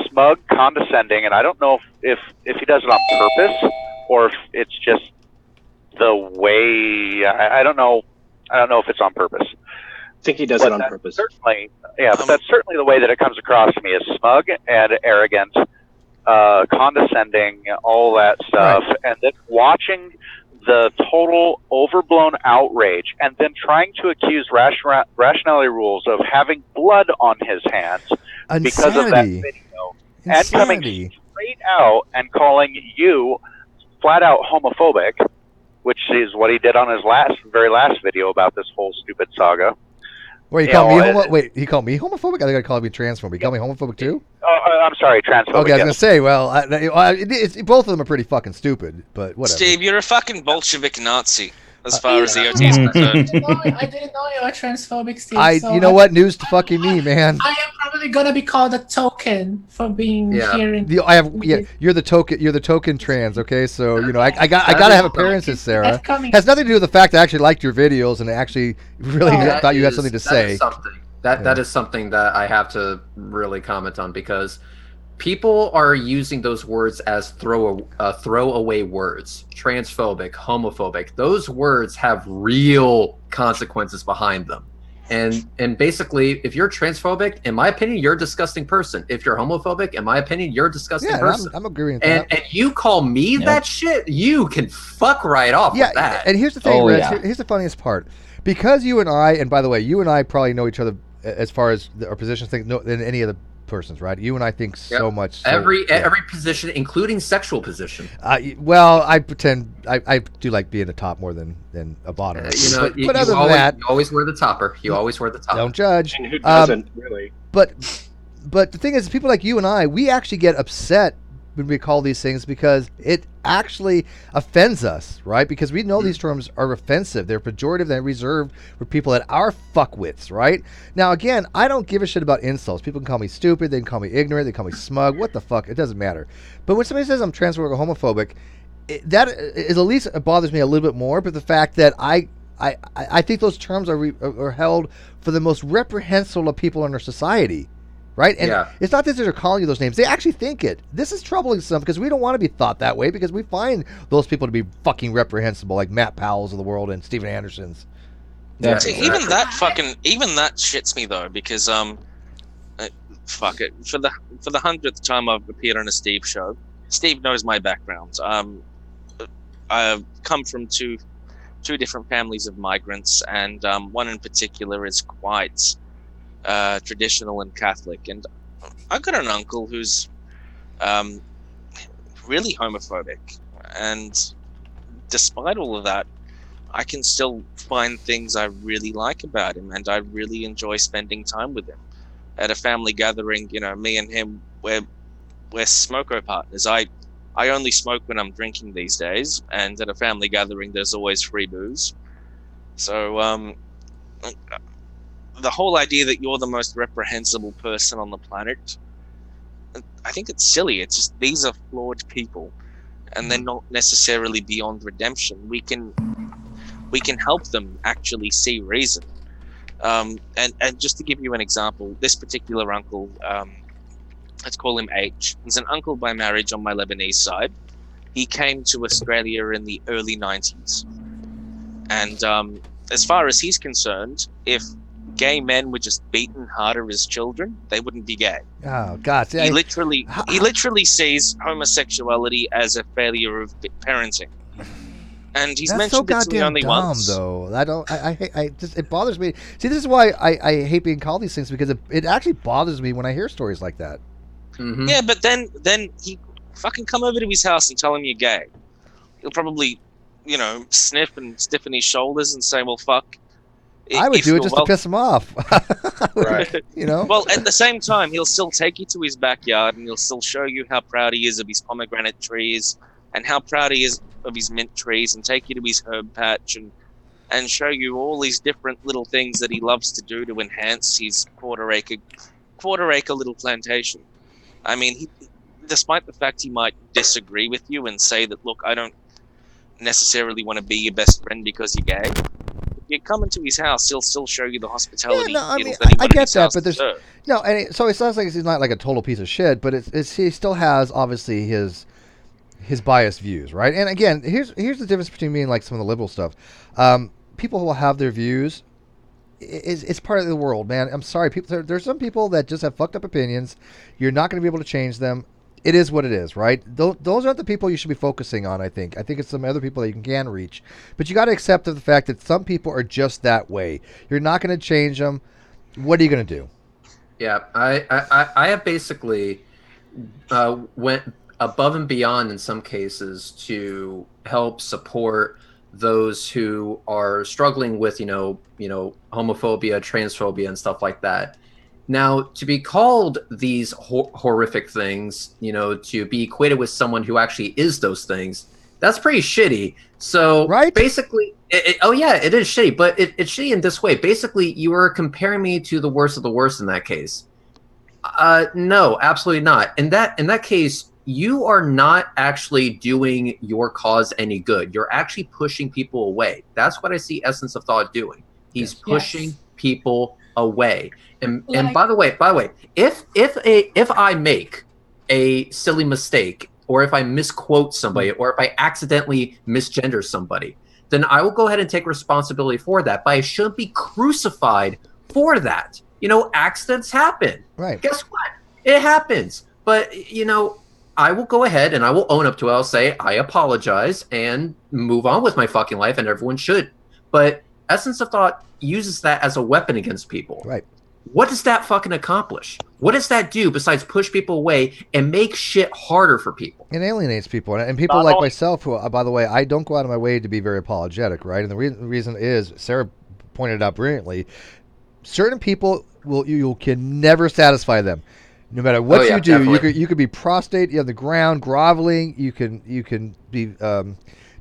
Smug, condescending, and I don't know if he does it on purpose or if it's just the way. I don't know. I don't know if it's on purpose. I think he does it on purpose. Certainly, yeah, but that's certainly the way that it comes across to me is smug and arrogant, condescending, all that stuff, Right. and then watching the total overblown outrage, and then trying to accuse Rationality Rules of having blood on his hands because of that Insanity. video, and coming Insanity. straight out and calling you flat out homophobic, which is what he did on his very last video about this whole stupid saga. Wait, he called me Wait, he called me homophobic? I think I called me transphobic. He called me homophobic too? I'm sorry, transphobic. Okay, I was yes. gonna say, well, both of them are pretty fucking stupid, but whatever. Steve, you're a fucking Bolshevik Nazi, as far as the OT is concerned. I didn't know you were transphobic, Steve. You know what? News to fucking me, man. I am probably gonna be called a token for being here in. You're the token trans. Okay, so you know I gotta have appearances, Sarah. Has nothing to do with the fact I actually liked your videos and I actually really thought you had something to say. That is something that I have to really comment on, because people are using those words as throwaway words. Transphobic, homophobic. Those words have real consequences behind them. And basically, if you're transphobic, in my opinion, you're a disgusting person. If you're homophobic, in my opinion, you're a disgusting person. I'm agreeing with that. And you call me that shit, you can fuck right off with that. And here's the thing, Reg, here's the funniest part. Because you and I, and by the way, you and I probably know each other as far as our positions than any other persons, right? You and I think so much. Every position, including sexual position. Well, I pretend I do like being a top more than a bottom. But other than that, you always wear the topper. You always wear the topper. Don't judge. And who doesn't really? But the thing is, people like you and I, we actually get upset when we call these things because it actually offends us, right? Because we know these terms are offensive. They're pejorative. They're reserved for people that are fuckwits, right? Now, again, I don't give a shit about insults. People can call me stupid. They can call me ignorant. They can call me smug. What the fuck? It doesn't matter. But when somebody says I'm transphobic or homophobic, that is at least it bothers me a little bit more. But the fact that I think those terms are held for the most reprehensible of people in our society. Right? And it's not that they're calling you those names. They actually think it. This is troubling some because we don't want to be thought that way because we find those people to be fucking reprehensible, like Matt Powell's of the world and Steven Anderson's. Yeah, even that shits me though, because fuck it. For the 100th time I've appeared on a Steve show. Steve knows my background. I've come from two different families of migrants, and one in particular is quite traditional and Catholic, and I've got an uncle who's really homophobic, and despite all of that, I can still find things I really like about him, and I really enjoy spending time with him. At a family gathering, you know, me and him, we're smoko partners. I only smoke when I'm drinking these days, and at a family gathering there's always free booze. So the whole idea that you're the most reprehensible person on the planet, I think it's silly. It's just, these are flawed people, and they're not necessarily beyond redemption. We can help them actually see reason. And just to give you an example, this particular uncle, let's call him H. He's an uncle by marriage on my Lebanese side. He came to Australia in the early 90s. And as far as he's concerned, if gay men were just beaten harder as children, they wouldn't be gay. Oh God! See, he literally sees homosexuality as a failure of parenting, and he's mentioned it to me only once. Though I just it bothers me. See, this is why I hate being called these things, because it actually bothers me when I hear stories like that. Mm-hmm. Yeah, but then he fucking come over to his house and tell him you're gay. He'll probably, you know, sniff and stiffen his shoulders and say, "Well, fuck." I would do it just to piss him off. Right. You know? Well, at the same time, he'll still take you to his backyard and he'll still show you how proud he is of his pomegranate trees and how proud he is of his mint trees, and take you to his herb patch and show you all these different little things that he loves to do to enhance his quarter acre little plantation. I mean, despite the fact he might disagree with you and say that, look, I don't necessarily want to be your best friend because you're gay, you come into his house, he'll still show you the hospitality. I get that, but there's no, and so it sounds like he's not like a total piece of shit, but he still has obviously his biased views, right? And again, here's the difference between me and like some of the liberal stuff. people will have their views. It's part of the world, man. I'm sorry. There's some people that just have fucked up opinions. You're not going to be able to change them. It is what it is, right? Those aren't the people you should be focusing on, I think. I think it's some other people that you can reach. But you got to accept the fact that some people are just that way. You're not going to change them. What are you going to do? Yeah, I have basically went above and beyond in some cases to help support those who are struggling with, homophobia, transphobia, and stuff like that. Now, to be called these horrific things, to be equated with someone who actually is those things, that's pretty shitty. So right? Basically, it is shitty, but it's shitty in this way. Basically, you are comparing me to the worst of the worst in that case. No, absolutely not. In that case, you are not actually doing your cause any good. You're actually pushing people away. That's what I see Essence of Thought doing. He's pushing people away. And by the way, if I make a silly mistake, or if I misquote somebody, or if I accidentally misgender somebody, then I will go ahead and take responsibility for that. But I shouldn't be crucified for that. Accidents happen. Right. Guess what? It happens. But I will go ahead and I will own up to it. I'll say I apologize and move on with my fucking life, and everyone should. But Essence of Thought uses that as a weapon against people. Right. What does that fucking accomplish? What does that do besides push people away and make shit harder for people? It alienates people. And people like myself, who, by the way, I don't go out of my way to be very apologetic, right? And the reason is, Sarah pointed out brilliantly, certain people, you can never satisfy them. No matter what you do, definitely. you could be prostrate on the ground, groveling. You can be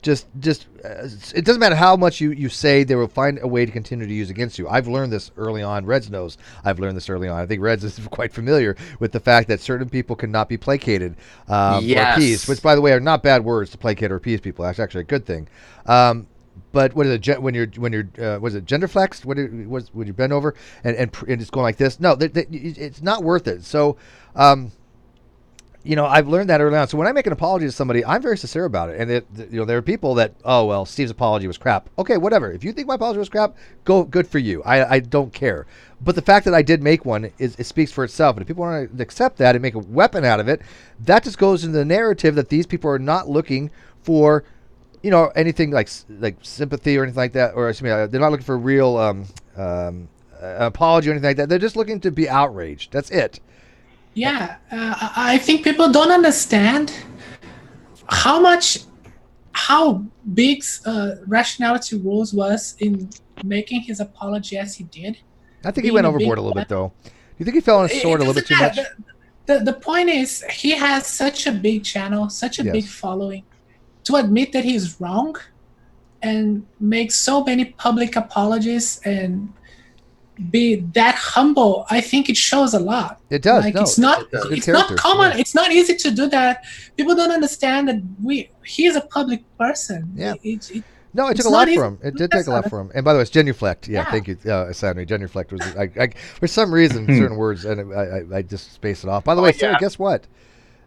it doesn't matter how much you say, they will find a way to continue to use against you. I've learned this early on. Reds knows I've learned this early on. I think Reds is quite familiar with the fact that certain people cannot be placated or appeased, which, by the way, are not bad words to placate or appease people. That's actually a good thing. But what is it when you're was it gender flexed? When you bend over and it's going like this? No, it's not worth it. So, I've learned that early on. So when I make an apology to somebody, I'm very sincere about it. And there are people that, oh well, Steve's apology was crap. Okay, whatever. If you think my apology was crap, good for you. I don't care. But the fact that I did make one it speaks for itself. And if people want to accept that and make a weapon out of it, that just goes into the narrative that these people are not looking for, anything like sympathy or anything like that, or they're not looking for real apology or anything like that. They're just looking to be outraged. That's it. Yeah, I think people don't understand how big Rationality Rules was in making his apology as he did. I think he went overboard a little bit, though. Do you think he fell on his sword a little bit too much? The point is, he has such a big channel, such a big following. To admit that he's wrong and make so many public apologies and be that humble, I think it shows a lot. It does. It's not common. It's not easy to do that. People don't understand that he's a public person. Yeah. It took a lot for him. It did take a lot for him. And by the way, it's genuflect. Yeah. Thank you, Sandra. Genuflect was I for some reason certain words, and I just spaced it off. By the way, Sarah, guess what?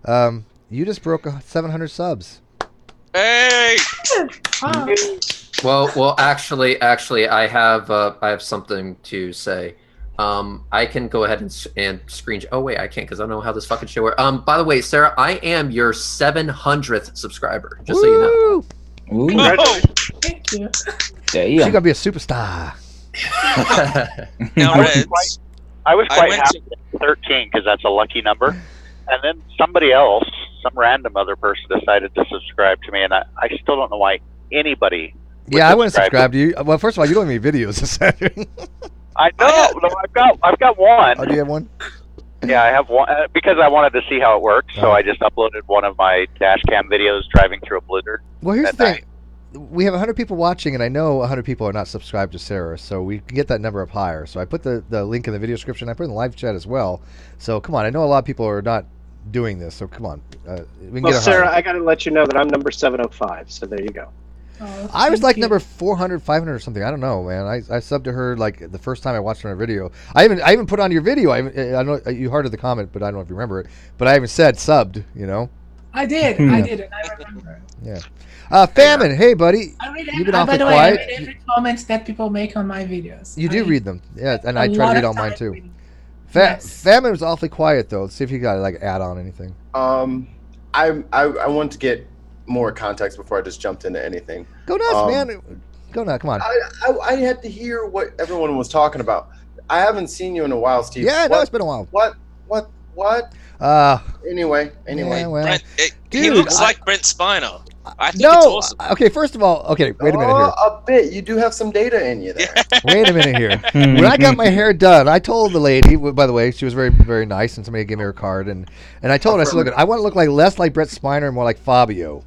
You just broke 700 subs. Hey! Well, actually, I have something to say. I can go ahead and screen. Oh wait, I can't because I don't know how this fucking shit works. By the way, Sarah, I am your 700th subscriber. Just so you know. Ooh. Thank you. Damn. She's gonna be a superstar. Now, Reds, I was quite went happy at 13 because that's a lucky number. And then somebody else, some random other person, decided to subscribe to me, and I still don't know why anybody. Yeah, I wouldn't subscribe to you. Well, first of all, you don't have any videos. I know. No, I've got one. Oh, do you have one? Yeah, I have one because I wanted to see how it worked. So I just uploaded one of my dash cam videos driving through a blizzard. Well, here's the thing. We have 100 people watching, and I know 100 people are not subscribed to Sarah, so we can get that number up higher. So I put the link in the video description. I put it in the live chat as well. So come on, I know a lot of people are not doing this, so come on. We can get Sarah, higher. I got to let you know that I'm number 705, so there you go. I was like number 400, 500 or something. I don't know, man. I subbed to her like the first time I watched her video. I even put on your video. I know you hearted the comment, but I don't know if you remember it. But I even said subbed, I did, and I remember. Yeah. Famine. Hey, buddy. I read You've been by awfully the way, I quiet. read every comment that people make on my videos. You do read them, yeah, and I a try lot to read of all mine time too. reading. Yes. Famine was awfully quiet though. Let's see if you got like add on anything. I want to get more context before I just jumped into anything. Go nuts, man. Go nuts. Come on. I had to hear what everyone was talking about. I haven't seen you in a while, Steve. Yeah, no, it's been a while. What? Anyway. Yeah, well, Brent, he dude, looks like Brent Spiner. I think it's no. awesome. Okay, first of all, okay, wait a minute here. A bit. You do have some data in you there. Wait a minute here. When I got my hair done, I told the lady. By the way, she was very, very nice, and somebody gave me her card, and I told her, I said, look, I want to look like less like Brett Spiner and more like Fabio.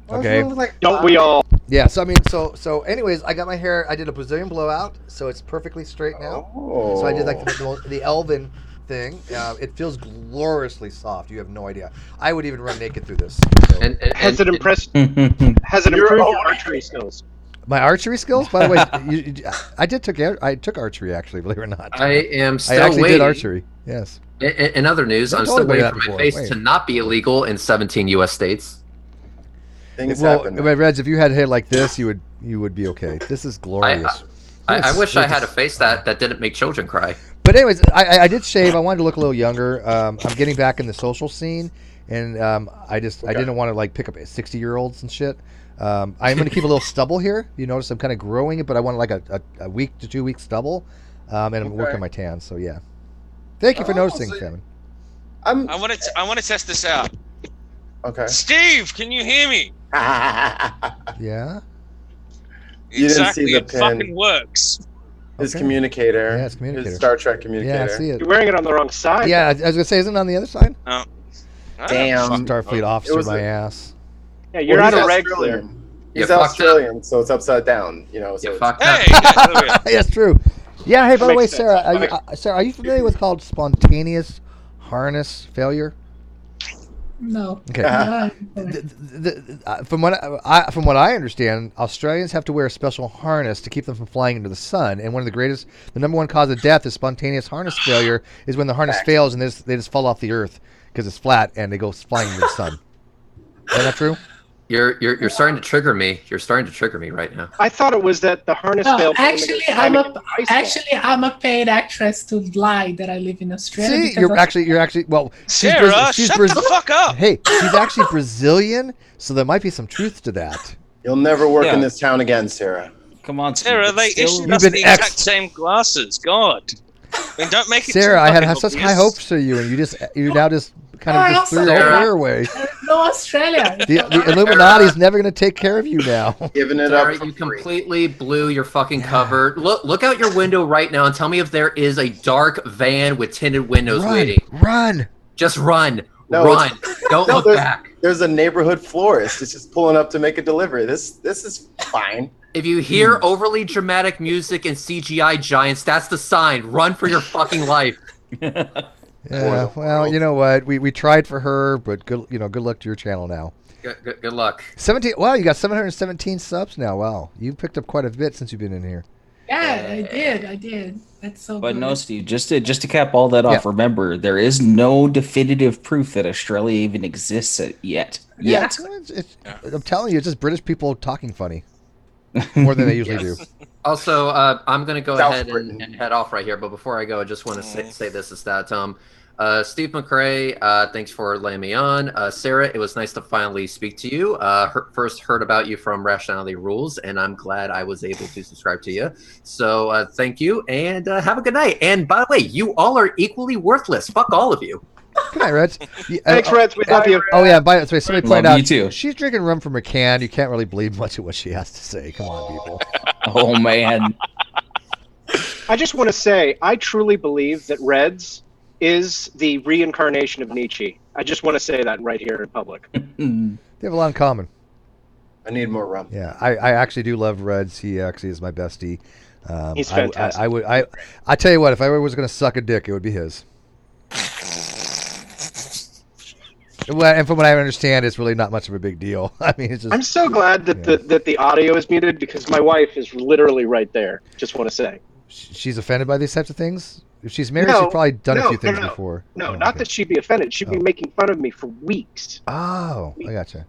Okay. Don't we all? Yeah. So I mean, so anyways, I got my hair. I did a Brazilian blowout, so it's perfectly straight now. So I did like the Elvin thing. It feels gloriously soft. You have no idea. I would even run naked through this. So. And has it improved your archery skills? My archery skills, by the way, I took archery actually. Believe it or not, I am still I actually waiting. did archery. Yes. In other news, I've I'm told still you waiting that for my before. face Wait. to not be illegal in 17 U.S. states. Things Well, happen. Reds, if you had hair like this, you would be okay. This is glorious. I wish I had a face that didn't make children cry. But anyways, I did shave. I wanted to look a little younger. I'm getting back in the social scene, and I didn't want to like pick up 60-year-olds and shit. I'm going to keep a little stubble here. You notice I'm kind of growing it, but I want like a week to 2 week stubble, and I'm working my tan. So yeah, thank you for noticing, Famine. I want to test this out. Okay. Steve, can you hear me? Yeah. You didn't see Exactly, the it pin. fucking works. His communicator. Yeah, his communicator. His Star Trek communicator. Yeah, I see it. You're wearing it on the wrong side. Yeah, I was gonna say, isn't it on the other side? Oh. Damn. Starfleet officer, my ass. Yeah, you're Well, out he's of regular. Australian. You He's fucked up. Australian, so it's upside down. You know. So You it's- fucked up. Hey, That's true. Yeah. Hey, by the way, Makes sense. Sarah, are you familiar with called spontaneous harness failure? No. Okay. No. From what I understand, Australians have to wear a special harness to keep them from flying into the sun. And the number one cause of death is spontaneous harness failure. Is when the harness fails and they just fall off the earth because it's flat and they go flying into the sun. Is that true? You're starting to trigger me. You're starting to trigger me right now. I thought it was that the harness No, failed. actually, I'm a paid actress to lie that I live in Australia. See, because you're of- actually well. Sarah, shut the fuck up. Hey, she's actually Brazilian, so there might be some truth to that. You'll never work Yeah. in this town again, Sarah. Come on, Sarah, they still- issued You've us been the exact ex- same glasses. God. I mean, don't make it Sarah, too I had fucking such high obvious. hopes for you, and you now just kind of just threw the whole Sarah. career away. No Australia. The Illuminati's never going to take care of you now. Giving it Sarah, up. for you free. completely blew your fucking cover. Look out your window right now and tell me if there is a dark van with tinted windows waiting. Run! Just run. No, Run. Don't look there's, back. There's a neighborhood florist. It's just pulling up to make a delivery. This is fine. If you hear overly dramatic music and CGI giants, that's the sign. Run for your fucking life. Yeah, well, you know what? We tried for her, but good luck to your channel now. Good luck. 17. Wow, you got 717 subs now. Wow, you picked up quite a bit since you've been in here. Yeah, I did. That's so But good. no, Steve, just to cap all that off, remember, there is no definitive proof that Australia even exists yet. Yeah, I'm telling you, it's just British people talking funny more than they usually do. Also, I'm going to go South ahead Britain. and head off right here. But before I go, I just want to say this is that Steve McRae, thanks for letting me on. Sarah, it was nice to finally speak to you. First heard about you from Rationality Rules, and I'm glad I was able to subscribe to you. So thank you, and have a good night. And by the way, you all are equally worthless. Fuck all of you. Good night, Reds. Thanks, Reds. We love you. Oh yeah, by the way, somebody pointed Love out you too. she's drinking rum from a can. You can't really believe much of what she has to say. Come on, people. Oh man. I just want to say, I truly believe that Reds is the reincarnation of Nietzsche. I just want to say that right here in public. They have a lot in common. I need more rum. Yeah, I actually do love Reds. He actually is my bestie. He's fantastic. I tell you what, if I ever was going to suck a dick, it would be his. Well, and from what I understand, it's really not much of a big deal. I mean, it's just. I'm so glad that the audio is muted because my wife is literally right there. Just want to say. She's offended by these types of things. If she's married, No, she's probably done a no, few things no. before. No, Oh, not okay. that she'd be offended. She'd be Oh. making fun of me for weeks. Oh, I gotcha.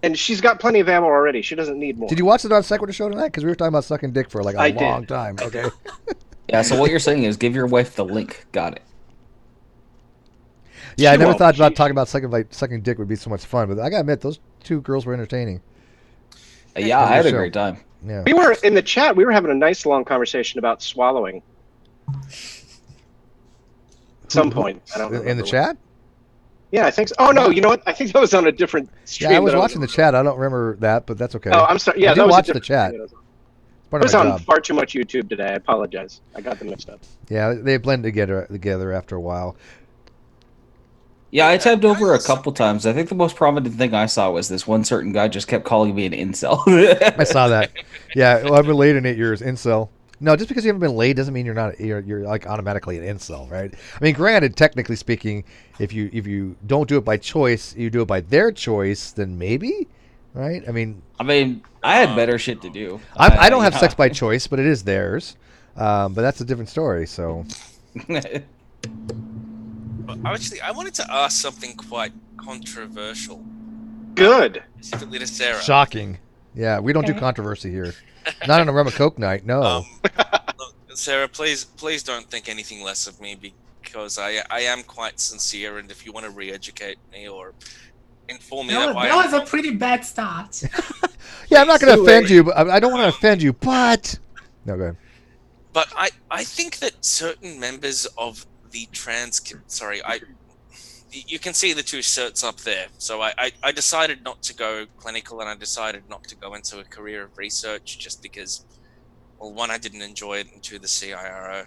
And she's got plenty of ammo already. She doesn't need more. Did you watch the Non Sequitur show tonight? Because we were talking about sucking dick for like a long time. Okay. Yeah, so what you're saying is give your wife the link. Got it. Yeah, I never won't. thought about talking about sucking dick would be so much fun, but I gotta admit, those two girls were entertaining. Yeah, I had a great time. Yeah. We were in the chat. We were having a nice long conversation about swallowing. At some point, I don't remember. In the chat? Yeah, I think so. Oh no, you know what? I think that was on a different stream. Yeah, I was watching the chat. I don't remember that, but that's okay. Oh, I'm sorry. Yeah, I that did was watch the chat. It Part was of my on job. far too much YouTube today. I apologize. I got them mixed up. Yeah, they blend together after a while. Yeah, I tabbed over a couple times. I think the most prominent thing I saw was this one certain guy just kept calling me an incel. I saw that. Yeah, well, I've been late in 8 years. Incel. No, just because you haven't been late doesn't mean you're like automatically an incel, right? I mean, granted, technically speaking, if you don't do it by choice, you do it by their choice, then maybe, right? I mean, I had better shit to do. I don't have sex by choice, but it is theirs. But that's a different story. So. Actually, I wanted to ask something quite controversial. Good. Specifically to Sarah. Shocking. Yeah, we don't do controversy here. Not on a rum and coke night, no. Look, Sarah, please don't think anything less of me, because I am quite sincere, and if you want to re-educate me or inform me That was a pretty bad start. Yeah, I'm not going to offend you, but I don't want to offend you, but... No, go ahead. But I think that certain members of the you can see the two shirts up there. So I decided not to go clinical, and I decided not to go into a career of research just because, well, one, I didn't enjoy it, and two, the CSIRO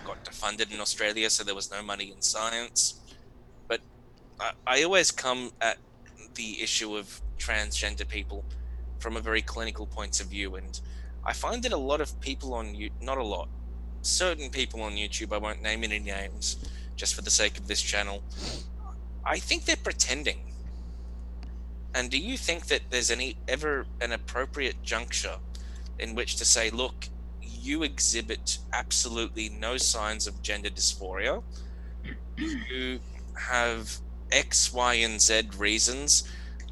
got defunded in Australia, so there was no money in science. But I always come at the issue of transgender people from a very clinical point of view, and I find that a lot of people not a lot, certain people on YouTube, I won't name any names just for the sake of this channel, I think they're pretending. And do you think that there's ever an appropriate juncture in which to say, look, you exhibit absolutely no signs of gender dysphoria, you have X, Y, and Z reasons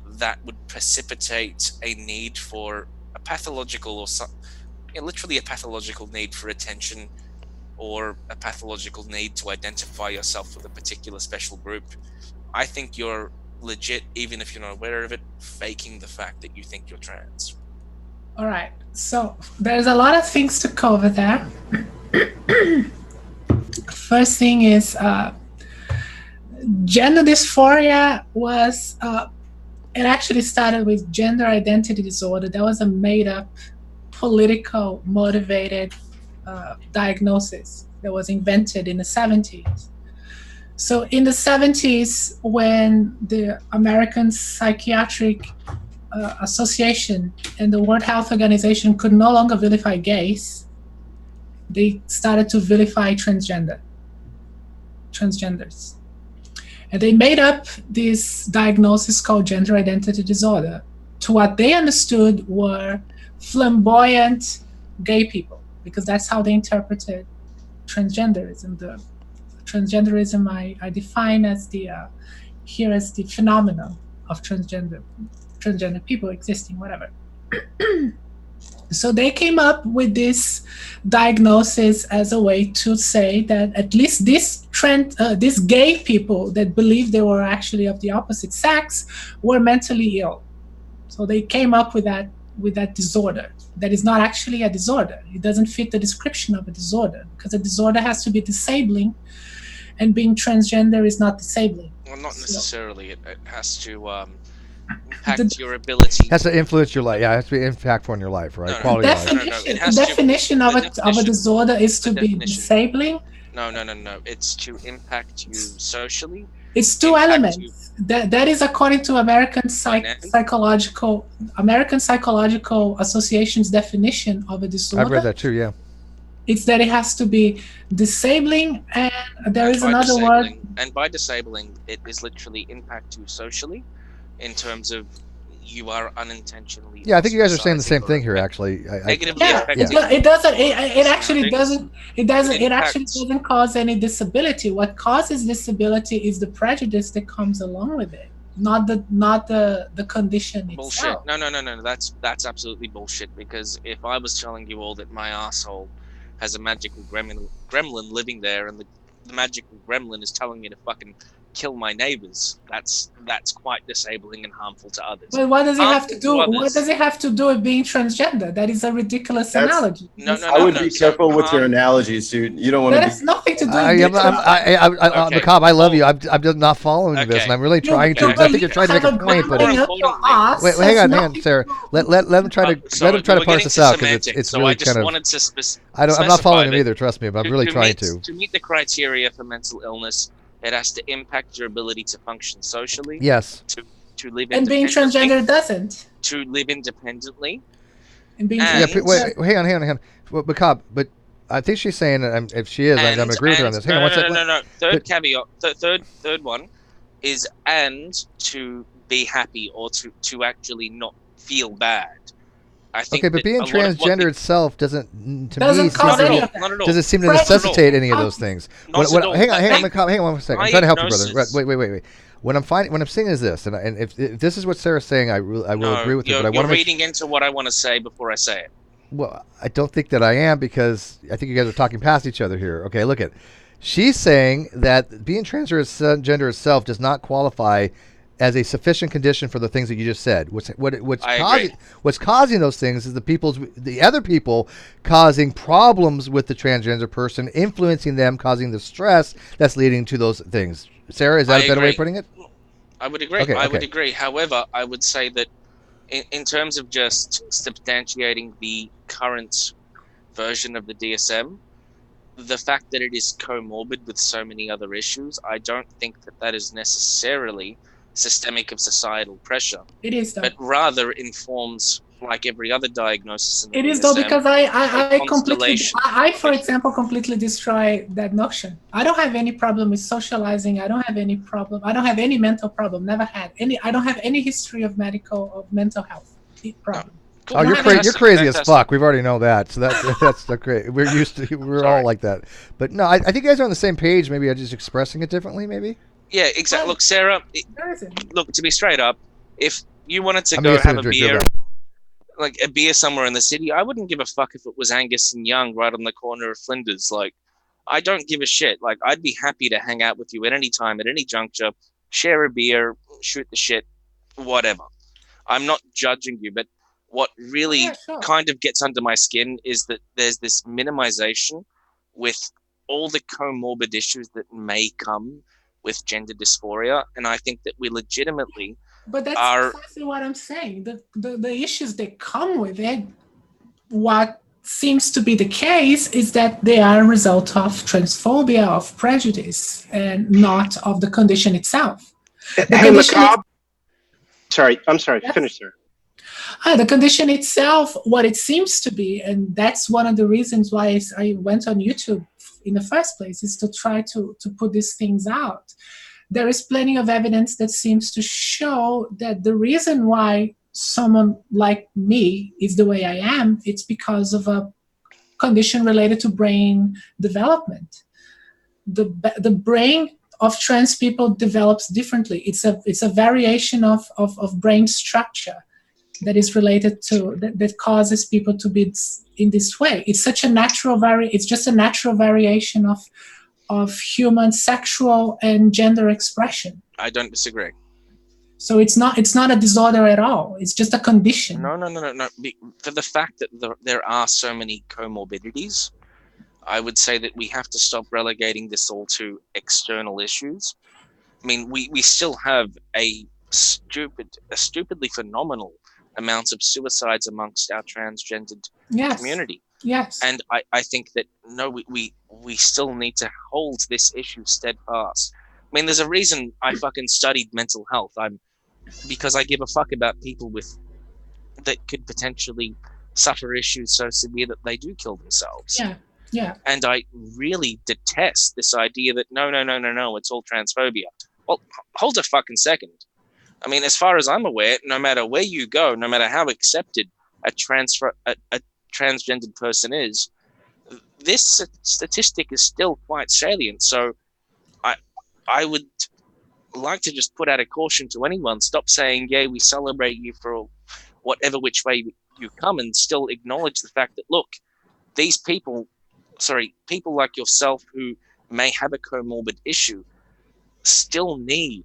that would precipitate a need for a pathological or literally a pathological need for attention, or a pathological need to identify yourself with a particular special group? I think you're legit, even if you're not aware of it, faking the fact that you think you're trans. All right, so there's a lot of things to cover there. First thing is gender dysphoria was it actually started with gender identity disorder. That was a made-up, political motivated diagnosis that was invented in the 70s. So in the 70s, when the American Psychiatric Association and the World Health Organization could no longer vilify gays, they started to vilify transgenders. And they made up this diagnosis called gender identity disorder to what they understood were flamboyant gay people, because that's how they interpreted transgenderism. The transgenderism I define as here as the phenomenon of transgender people existing, whatever. So they came up with this diagnosis as a way to say that at least these gay people that believed they were actually of the opposite sex were mentally ill. So they came up with that disorder that is not actually a disorder. It doesn't fit the description of a disorder, because a disorder has to be disabling, and being transgender is not disabling. Well, not necessarily. It has to impact your ability. Has to influence your life. Yeah, it has to be impactful on your life, right? Quality of life. The definition of a disorder is to be disabling. No. It's to impact you socially. It's two elements. That is according to American Psychological Association's definition of a disorder. I've read that too, yeah. It's that it has to be disabling, and there is another word. And by disabling, it is literally impact you socially, in terms of you are unintentionally. Yeah, I think you guys are saying the same ostracizing thing or here. Actually, negatively Yeah, affecting. it doesn't. It actually doesn't. It doesn't. It actually impacts- doesn't cause any disability. What causes disability is the prejudice that comes along with it, not the condition Bullshit. itself. No. That's absolutely bullshit. Because if I was telling you all that my asshole has a magical gremlin living there, and the magical gremlin is telling me to fucking kill my neighbors, that's quite disabling and harmful to others. But what does it have to Harmful do? others. What does it have to do with being transgender? That is a ridiculous That's- analogy. No. I would be So careful with your analogies, dude. You don't want That to has be. nothing to do with Okay. Macabre, I love you. I'm just not following this, Okay. and I'm really trying to. You- Because I think you're trying to make have a point, but gremlin it's, up your ass wait, hang has on, nothing Sarah. to do- Let him try to So let him try to we're parse getting this to out because semantics, it's so really I just kind of. wanted to I'm not specify following him that either. Trust me, but I'm really trying to. To meet the criteria for mental illness, it has to impact your ability to function socially. Yes. To live And being independently. transgender doesn't. To live independently. And being And- Yeah, wait, hang on. Well, Macabre, but I think she's saying that if she is, I'm going to agree with her on this. Hang on one second. No. Third caveat. Third one is to be happy or to actually not feel bad. I think. Okay, but being transgender itself doesn't cause any of that. Not at all. doesn't seem to Not at all. necessitate any of those things. Not at all. Hang on, Macabre, hang on one second. I'm My trying to help you, brother. hypnosis- Wait. What I'm saying is this, and if this is what Sarah's saying, I will agree with you. But I want You're to make reading into what I want to say before I say it. Well, I don't think that I am because I think you guys are talking past each other here. Okay, look at. She's saying that being transgender itself does not qualify as a sufficient condition for the things that you just said. What's causing those things is the other people causing problems with the transgender person, influencing them, causing the stress that's leading to those things. Sarah, is that a better way of putting it? I would agree. Okay, I would okay. agree. However, I would say that in terms of just substantiating the current version of the DSM, the fact that it is comorbid with so many other issues, I don't think that is necessarily systemic of societal pressure. It is though. But rather informs, like every other diagnosis in the It is DSM, though, because I completely, constellation. for example, completely destroy that notion. I don't have any problem with socializing. I don't have any problem. I don't have any mental problem. Never had any. I don't have any history of mental health problem. Oh, you're crazy as fuck. We've already know that. So that's great. We're used to. We're all like that. But no, I think you guys are on the same page. Maybe I'm just expressing it differently. Maybe. Yeah, exactly. Look, Sarah. Look, to be straight up, if you wanted to go have a beer, like a beer somewhere in the city, I wouldn't give a fuck if it was Angus and Young right on the corner of Flinders. Like, I don't give a shit. Like, I'd be happy to hang out with you at any time, at any juncture, share a beer, shoot the shit, whatever. I'm not judging you, but what really kind of gets under my skin is that there's this minimization with all the comorbid issues that may come with gender dysphoria, and I think that we legitimately But that's precisely what I'm saying. The issues that come with it, what seems to be the case is that they are a result of transphobia, of prejudice, and not of the condition itself. Hey, Macabre. Sorry, I'm sorry. Finish, sir. The condition itself, what it seems to be, and that's one of the reasons why I went on YouTube in the first place, is to try to put these things out. There is plenty of evidence that seems to show that the reason why someone like me is the way I am, it's because of a condition related to brain development. The brain of trans people develops differently. It's a variation of brain structure that is related to that causes people to be in this way. It's such a natural it's just a natural variation of human sexual and gender expression. I don't disagree. So it's not a disorder at all. It's just a condition. No. For the fact that there are so many comorbidities, I would say that we have to stop relegating this all to external issues. I mean, we still have a stupidly phenomenal amounts of suicides amongst our transgendered community. Yes. And I think that we still need to hold this issue steadfast. I mean, there's a reason I fucking studied mental health. Because I give a fuck about people that could potentially suffer issues so severe that they do kill themselves. Yeah. And I really detest this idea that no, it's all transphobia. Well, hold a fucking second. I mean, as far as I'm aware, no matter where you go, no matter how accepted a transgendered person is, this statistic is still quite salient. So I would like to just put out a caution to anyone: stop saying, "Yeah, we celebrate you for whatever which way you come," and still acknowledge the fact that, look, these people like yourself who may have a comorbid issue still need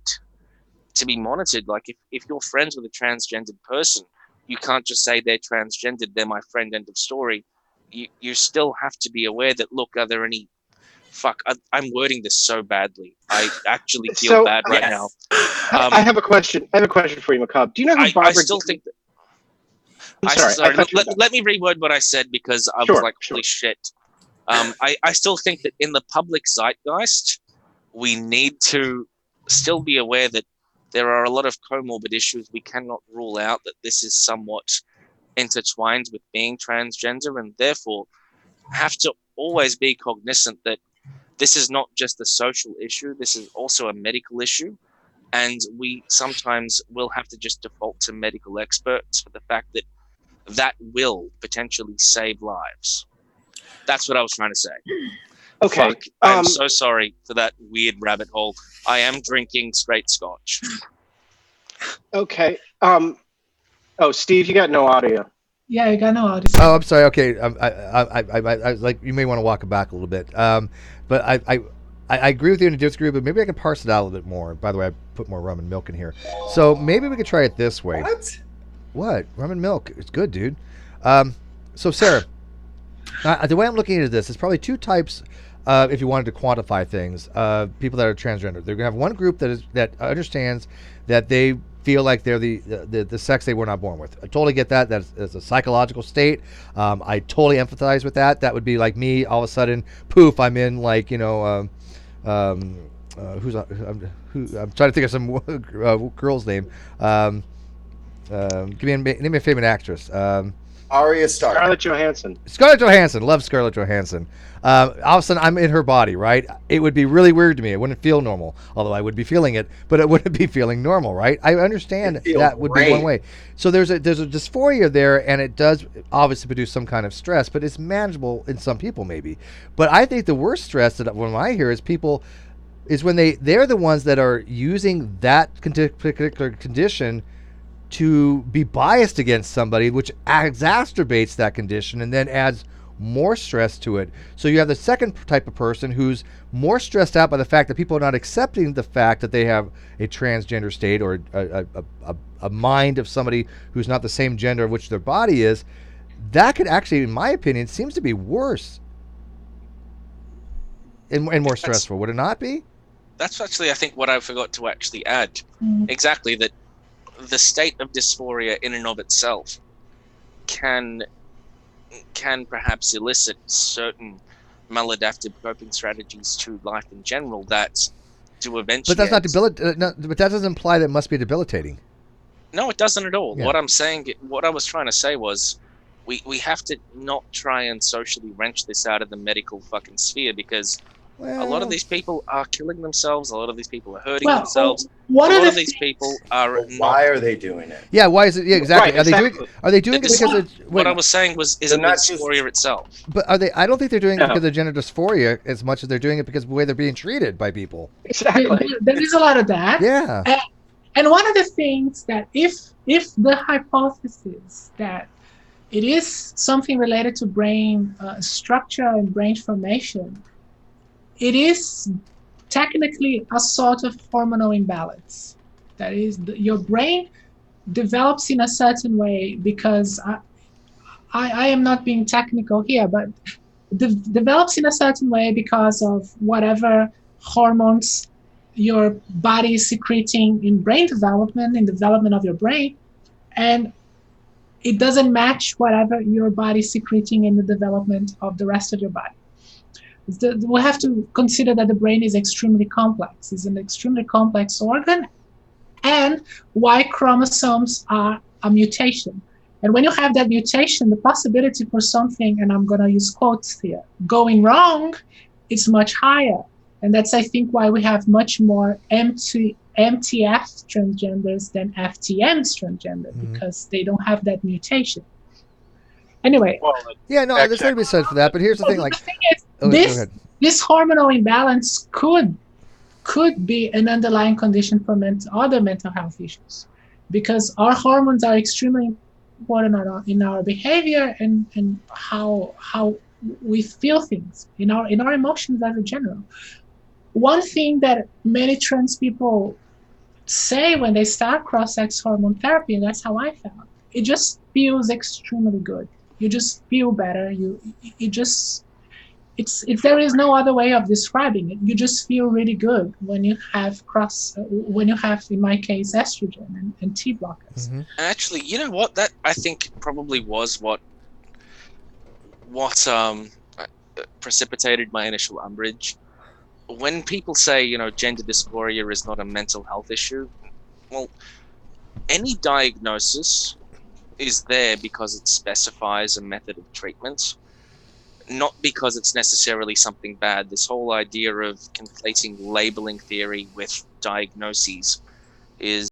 to be monitored. Like if you're friends with a transgendered person, you can't just say they're transgendered, they're my friend, end of story. You still have to be aware that, look, are there any I'm wording this so badly. I actually feel bad right now. I have a question. I have a question for you, Macabre. Do you know who Barbara? I still think that. Sorry. Let me reword what I said, because I was like, holy shit. I still think that in the public zeitgeist, we need to still be aware that there are a lot of comorbid issues. We cannot rule out that this is somewhat intertwined with being transgender, and therefore have to always be cognizant that this is not just a social issue. This is also a medical issue. And we sometimes will have to just default to medical experts for the fact that that will potentially save lives. That's what I was trying to say. Okay. Fuck. I'm so sorry for that weird rabbit hole. I am drinking straight scotch. Okay. Oh, Steve, you got no audio. Yeah, you got no audio. Oh, I'm sorry. Okay, I like, you may want to walk it back a little bit. But I agree with you and disagree, but maybe I can parse it out a little bit more. By the way, I put more rum and milk in here, so maybe we could try it this way. What? Rum and milk? It's good, dude. So Sarah, the way I'm looking at this is probably two types. If you wanted to quantify things, people that are transgender, they're gonna have one group that understands that they feel like they're the sex they were not born with. I totally get that. That's a psychological state. I totally empathize with that. That would be like me. All of a sudden, poof, I'm in like, I'm trying to think of some girl's name. Name me a famous actress. Arya Stark. Scarlett Johansson. Scarlett Johansson. Love Scarlett Johansson. All of a sudden, I'm in her body, right? It would be really weird to me. It wouldn't feel normal, although I would be feeling it, but it wouldn't be feeling normal, right? I understand that would be one way. So there's a dysphoria there, and it does obviously produce some kind of stress, but it's manageable in some people, maybe. But I think the worst stress that when I hear is people is when they're the ones that are using that particular condition to be biased against somebody, which exacerbates that condition and then adds more stress to it. So you have the second type of person who's more stressed out by the fact that people are not accepting the fact that they have a transgender state or a mind of somebody who's not the same gender of which their body is. That could actually, in my opinion, seems to be worse and more stressful. Would it not be? That's actually, I think, what I forgot to actually add. Exactly, that the state of dysphoria in and of itself can perhaps elicit certain maladaptive coping strategies to life in general that do eventually. But that's not but that doesn't imply that it must be debilitating. No, it doesn't at all. Yeah. What I was trying to say was, we have to not try and socially wrench this out of the medical fucking sphere, because a lot of these people are killing themselves. A lot of these people are hurting themselves. A lot of these people are. Why are they doing it? Yeah, why is it? Yeah, exactly. Right, Are they doing it because it's what I was saying was is it dysphoria itself? But are they? I don't think they're doing it because of gender dysphoria as much as they're doing it because of the way they're being treated by people. Exactly. There is a lot of that. Yeah. And one of the things that if the hypothesis that it is something related to brain structure and brain formation, it is technically a sort of hormonal imbalance. That is, your brain develops in a certain way because I am not being technical here, but develops in a certain way because of whatever hormones your body is secreting in brain development, in development of your brain, and it doesn't match whatever your body is secreting in the development of the rest of your body. We have to consider that the brain is extremely complex. It's an extremely complex organ, and Y chromosomes are a mutation. And when you have that mutation, the possibility for something, and I'm going to use quotes here, going wrong is much higher. And that's, I think, why we have much more empty MTF transgenders than FTM transgender because they don't have that mutation. Anyway. Well, Yeah, no, there's something to be said for that. But here's the thing: like, the thing is, this hormonal imbalance could be an underlying condition for other mental health issues, because our hormones are extremely important in our behavior and how we feel things, in our emotions as a general. One thing that many trans people say when they start cross-sex hormone therapy, and that's how I felt, it just feels extremely good. You just feel better. It's there is no other way of describing it. You just feel really good when you have in my case, estrogen and T blockers. And actually, you know what? That I think probably was what precipitated my initial umbrage. When people say, gender dysphoria is not a mental health issue, well, any diagnosis is there because it specifies a method of treatment, not because it's necessarily something bad. This whole idea of conflating labeling theory with diagnoses is